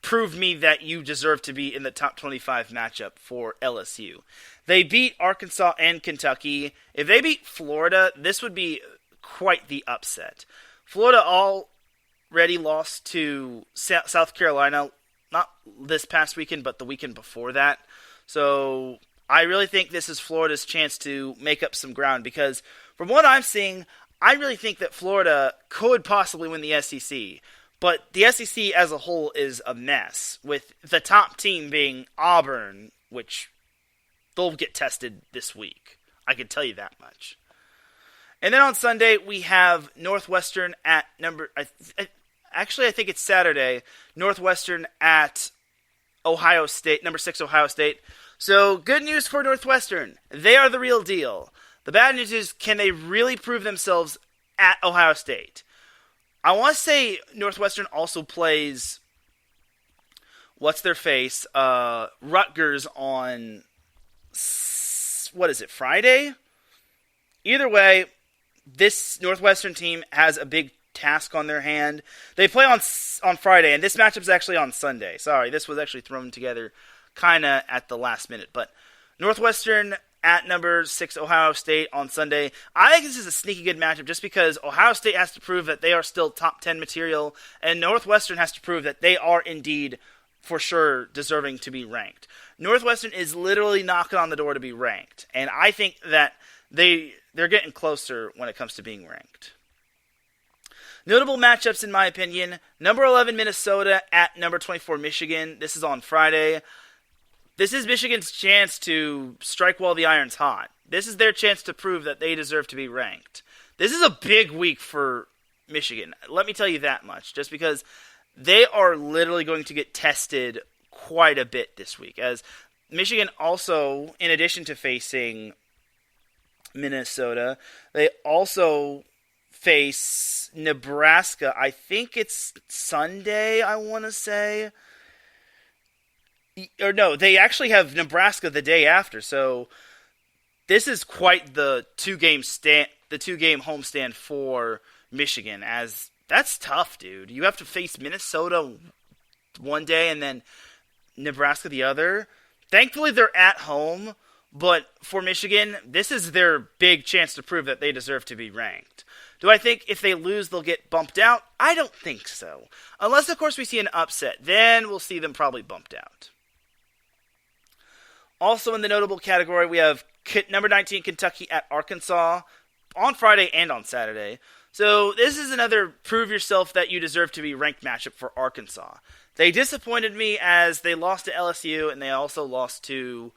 prove me that you deserve to be in the top 25 matchup for LSU. They beat Arkansas and Kentucky. If they beat Florida, this would be quite the upset. Florida already lost to South Carolina, not this past weekend, but the weekend before that. So I really think this is Florida's chance to make up some ground, because from what I'm seeing, I really think that Florida could possibly win the SEC. But the SEC as a whole is a mess, with the top team being Auburn, which they'll get tested this week. I can tell you that much. And then on Sunday, we have Northwestern at actually, I think it's Saturday. Northwestern at Ohio State, number 6 Ohio State. So good news for Northwestern. They are the real deal. The bad news is, can they really prove themselves at Ohio State? I want to say Northwestern also plays, what's their face, Rutgers on, what is it, Friday? Either way, this Northwestern team has a big task on their hand. They play on Friday, and this matchup is actually on Sunday. Sorry, this was actually thrown together kind of at the last minute. But Northwestern at number 6 Ohio State on Sunday. I think this is a sneaky good matchup just because Ohio State has to prove that they are still top 10 material, and Northwestern has to prove that they are indeed for sure deserving to be ranked. Northwestern is literally knocking on the door to be ranked, and I think that they're getting closer when it comes to being ranked. Notable matchups, in my opinion, number 11 Minnesota at number 24 Michigan. This is on Friday. This is Michigan's chance to strike while the iron's hot. This is their chance to prove that they deserve to be ranked. This is a big week for Michigan. Let me tell you that much, just because they are literally going to get tested quite a bit this week, as Michigan also, in addition to facing Minnesota, they also face Nebraska. I think it's Sunday, I want to say. Or no, they actually have Nebraska the day after. So this is quite the two-game homestand for Michigan, as that's tough, dude. You have to face Minnesota one day and then Nebraska the other. Thankfully, they're at home, but for Michigan, this is their big chance to prove that they deserve to be ranked. Do I think if they lose, they'll get bumped out? I don't think so. Unless, of course, we see an upset. Then we'll see them probably bumped out. Also in the notable category, we have number 19 Kentucky at Arkansas on Friday and on Saturday. So this is another prove yourself that you deserve to be ranked matchup for Arkansas. They disappointed me as they lost to LSU and they also lost to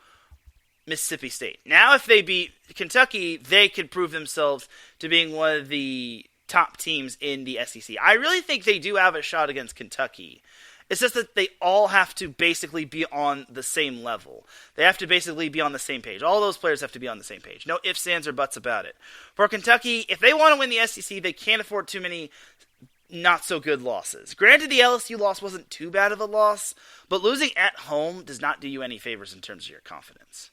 Mississippi State. Now if they beat Kentucky, they could prove themselves to being one of the top teams in the SEC. I really think they do have a shot against Kentucky. It's just that they all have to basically be on the same level. They have to basically be on the same page. All those players have to be on the same page. No ifs, ands, or buts about it. For Kentucky, if they want to win the SEC, they can't afford too many not-so-good losses. Granted, the LSU loss wasn't too bad of a loss, but losing at home does not do you any favors in terms of your confidence.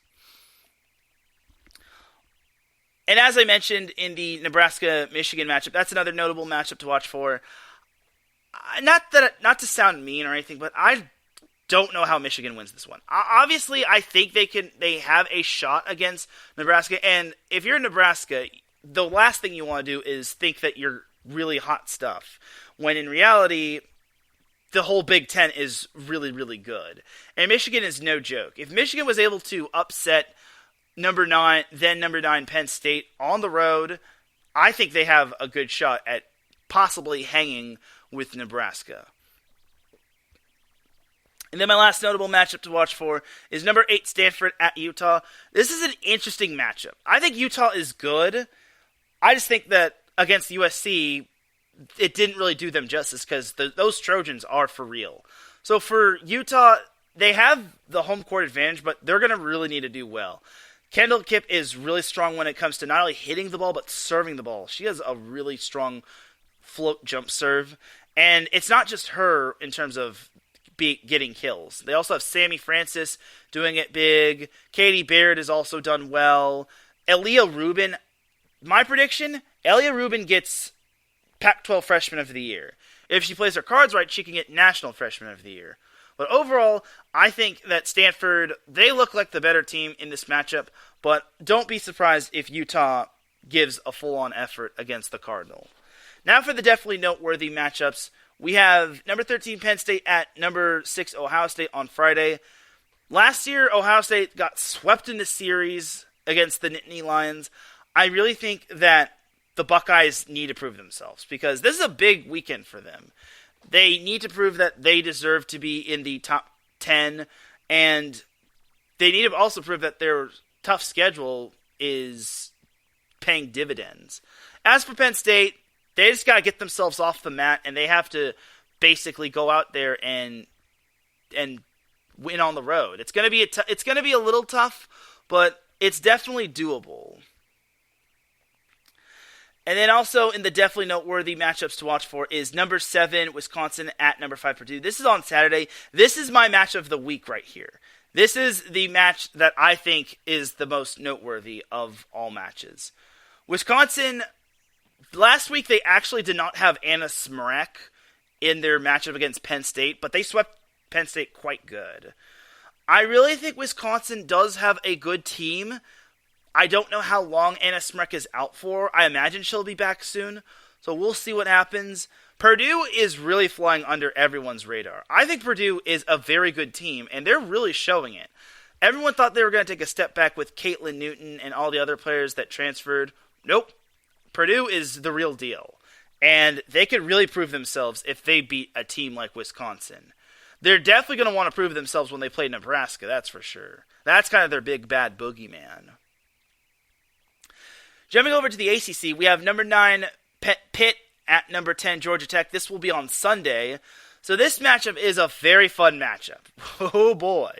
And as I mentioned in the Nebraska-Michigan matchup, that's another notable matchup to watch for. Not to sound mean or anything, but I don't know how Michigan wins this one. Obviously, I think they have a shot against Nebraska, and if you're in Nebraska, the last thing you want to do is think that you're really hot stuff, when in reality, the whole Big Ten is really, really good. And Michigan is no joke. If Michigan was able to upset number 9 Penn State on the road, I think they have a good shot at possibly hanging with Nebraska. And then my last notable matchup to watch for is number 8 Stanford at Utah. This is an interesting matchup. I think Utah is good. I just think that against USC, it didn't really do them justice because those Trojans are for real. So for Utah, they have the home court advantage, but they're going to really need to do well. Kendall Kipp is really strong when it comes to not only hitting the ball, but serving the ball. She has a really strong float jump serve. And it's not just her in terms of getting kills. They also have Sammy Francis doing it big. Katie Baird has also done well. Aaliyah Rubin, my prediction, Aaliyah Rubin gets Pac-12 Freshman of the Year. If she plays her cards right, she can get National Freshman of the Year. But overall, I think that Stanford, they look like the better team in this matchup, but don't be surprised if Utah gives a full-on effort against the Cardinal. Now for the definitely noteworthy matchups, we have number 13 Penn State at number 6 Ohio State on Friday. Last year, Ohio State got swept in the series against the Nittany Lions. I really think that the Buckeyes need to prove themselves because this is a big weekend for them. They need to prove that they deserve to be in the top 10, and they need to also prove that their tough schedule is paying dividends. As for Penn State, they just got to get themselves off the mat, and they have to basically go out there and win on the road. It's going to be a little tough, but it's definitely doable. And then also in the definitely noteworthy matchups to watch for is number 7, Wisconsin at number 5, Purdue. This is on Saturday. This is my match of the week right here. This is the match that I think is the most noteworthy of all matches. Wisconsin, last week they actually did not have Anna Smrek in their matchup against Penn State, but they swept Penn State quite good. I really think Wisconsin does have a good team. I don't know how long Anna Smrek is out for. I imagine she'll be back soon, so we'll see what happens. Purdue is really flying under everyone's radar. I think Purdue is a very good team, and they're really showing it. Everyone thought they were going to take a step back with Caitlin Newton and all the other players that transferred. Nope. Purdue is the real deal, and they could really prove themselves if they beat a team like Wisconsin. They're definitely going to want to prove themselves when they play Nebraska, that's for sure. That's kind of their big bad boogeyman. Jumping over to the ACC, we have number 9 Pitt at number 10 Georgia Tech. This will be on Sunday. So this matchup is a very fun matchup. Oh boy.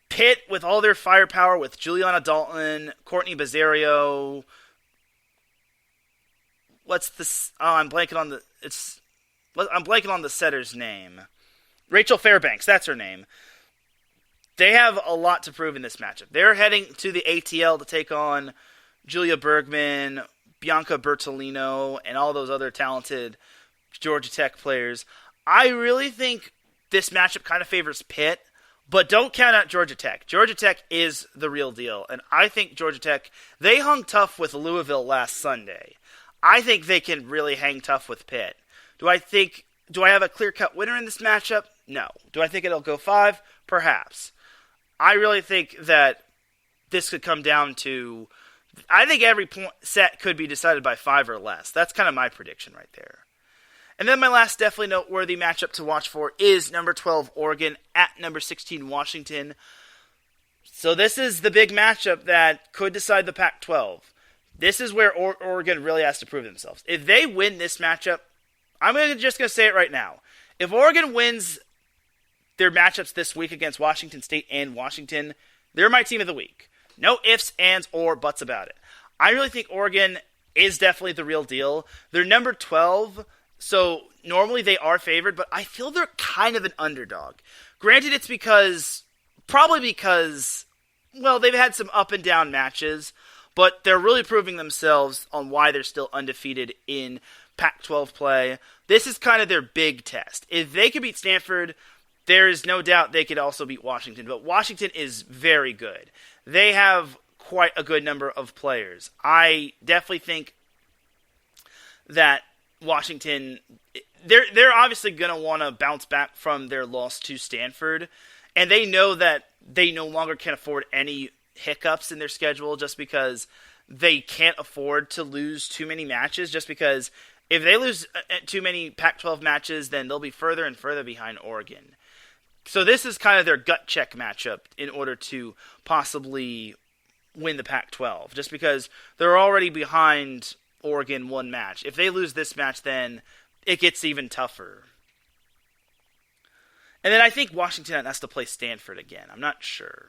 Pitt with all their firepower with Juliana Dalton, Courtney Bazzario. What's this? Oh, I'm blanking on the setter's name. Rachel Fairbanks, that's her name. They have a lot to prove in this matchup. They're heading to the ATL to take on Julia Bergman, Bianca Bertolino, and all those other talented Georgia Tech players. I really think this matchup kind of favors Pitt, but don't count out Georgia Tech. Georgia Tech is the real deal, and I think Georgia Tech, they hung tough with Louisville last Sunday. I think they can really hang tough with Pitt. Do I have a clear-cut winner in this matchup? No. Do I think it'll go 5? Perhaps. I really think that this could come down to, I think every set could be decided by 5 or less. That's kind of my prediction right there. And then my last definitely noteworthy matchup to watch for is number 12 Oregon at number 16 Washington. So this is the big matchup that could decide the Pac-12. This is where Oregon really has to prove themselves. If they win this matchup, I'm just going to say it right now. If Oregon wins their matchups this week against Washington State and Washington, they're my team of the week. No ifs, ands, or buts about it. I really think Oregon is definitely the real deal. They're number 12, so normally they are favored, but I feel they're kind of an underdog. Granted, it's probably because, well, they've had some up and down matches, but they're really proving themselves on why they're still undefeated in Pac-12 play. This is kind of their big test. If they could beat Stanford, there is no doubt they could also beat Washington, but Washington is very good. They have quite a good number of players. I definitely think that Washington, they're obviously going to want to bounce back from their loss to Stanford, and they know that they no longer can afford any hiccups in their schedule just because they can't afford to lose too many matches, just because if they lose too many Pac-12 matches, then they'll be further and further behind Oregon. So this is kind of their gut check matchup in order to possibly win the Pac-12, just because they're already behind Oregon one match. If they lose this match, then it gets even tougher. And then I think Washington has to play Stanford again. I'm not sure.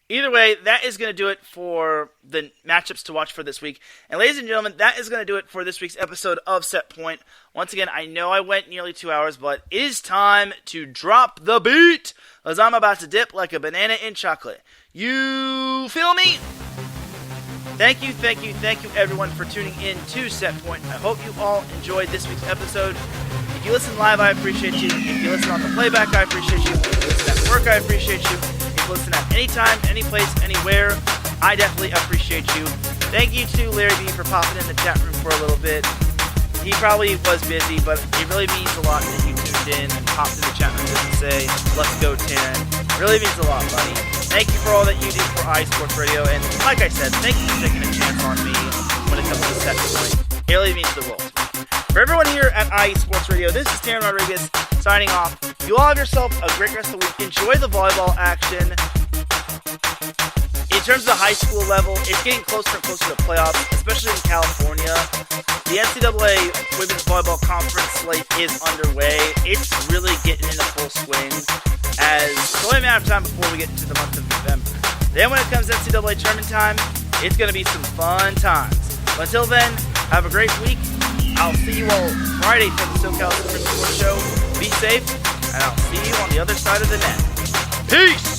Either way, that is going to do it for the matchups to watch for this week. And ladies and gentlemen, that is going to do it for this week's episode of Set Point. Once again, I know I went nearly 2 hours, but it is time to drop the beat, as I'm about to dip like a banana in chocolate. You feel me? Thank you everyone for tuning in to Set Point. I hope you all enjoyed this week's episode. If you listen live, I appreciate you. If you listen on the playback, I appreciate you. If you listen at work, I appreciate you. Listen at any time, any place, anywhere. I definitely appreciate you. Thank you to Larry B for popping in the chat room for a little bit. He probably was busy, but it really means a lot that you tuned in and popped in the chat room just to say, let's go Teran. Really means a lot, buddy. Thank you for all that you do for iSports Radio, and like I said, thank you for taking a chance on me when it comes to Set Point. It really means the world. For everyone here at iSports Radio, this is Teran Rodriguez signing off. You all have yourself a great rest of the week. Enjoy the volleyball action. In terms of the high school level, it's getting closer and closer to playoffs, especially in California. The NCAA Women's Volleyball Conference slate is underway. It's really getting into full swing, as it's only a matter of time before we get into the month of November. Then when it comes to NCAA tournament time, it's going to be some fun times. But until then, Have a great week. I'll see you all Friday for the SoCal Sports Show. Be safe, and I'll see you on the other side of the net. Peace!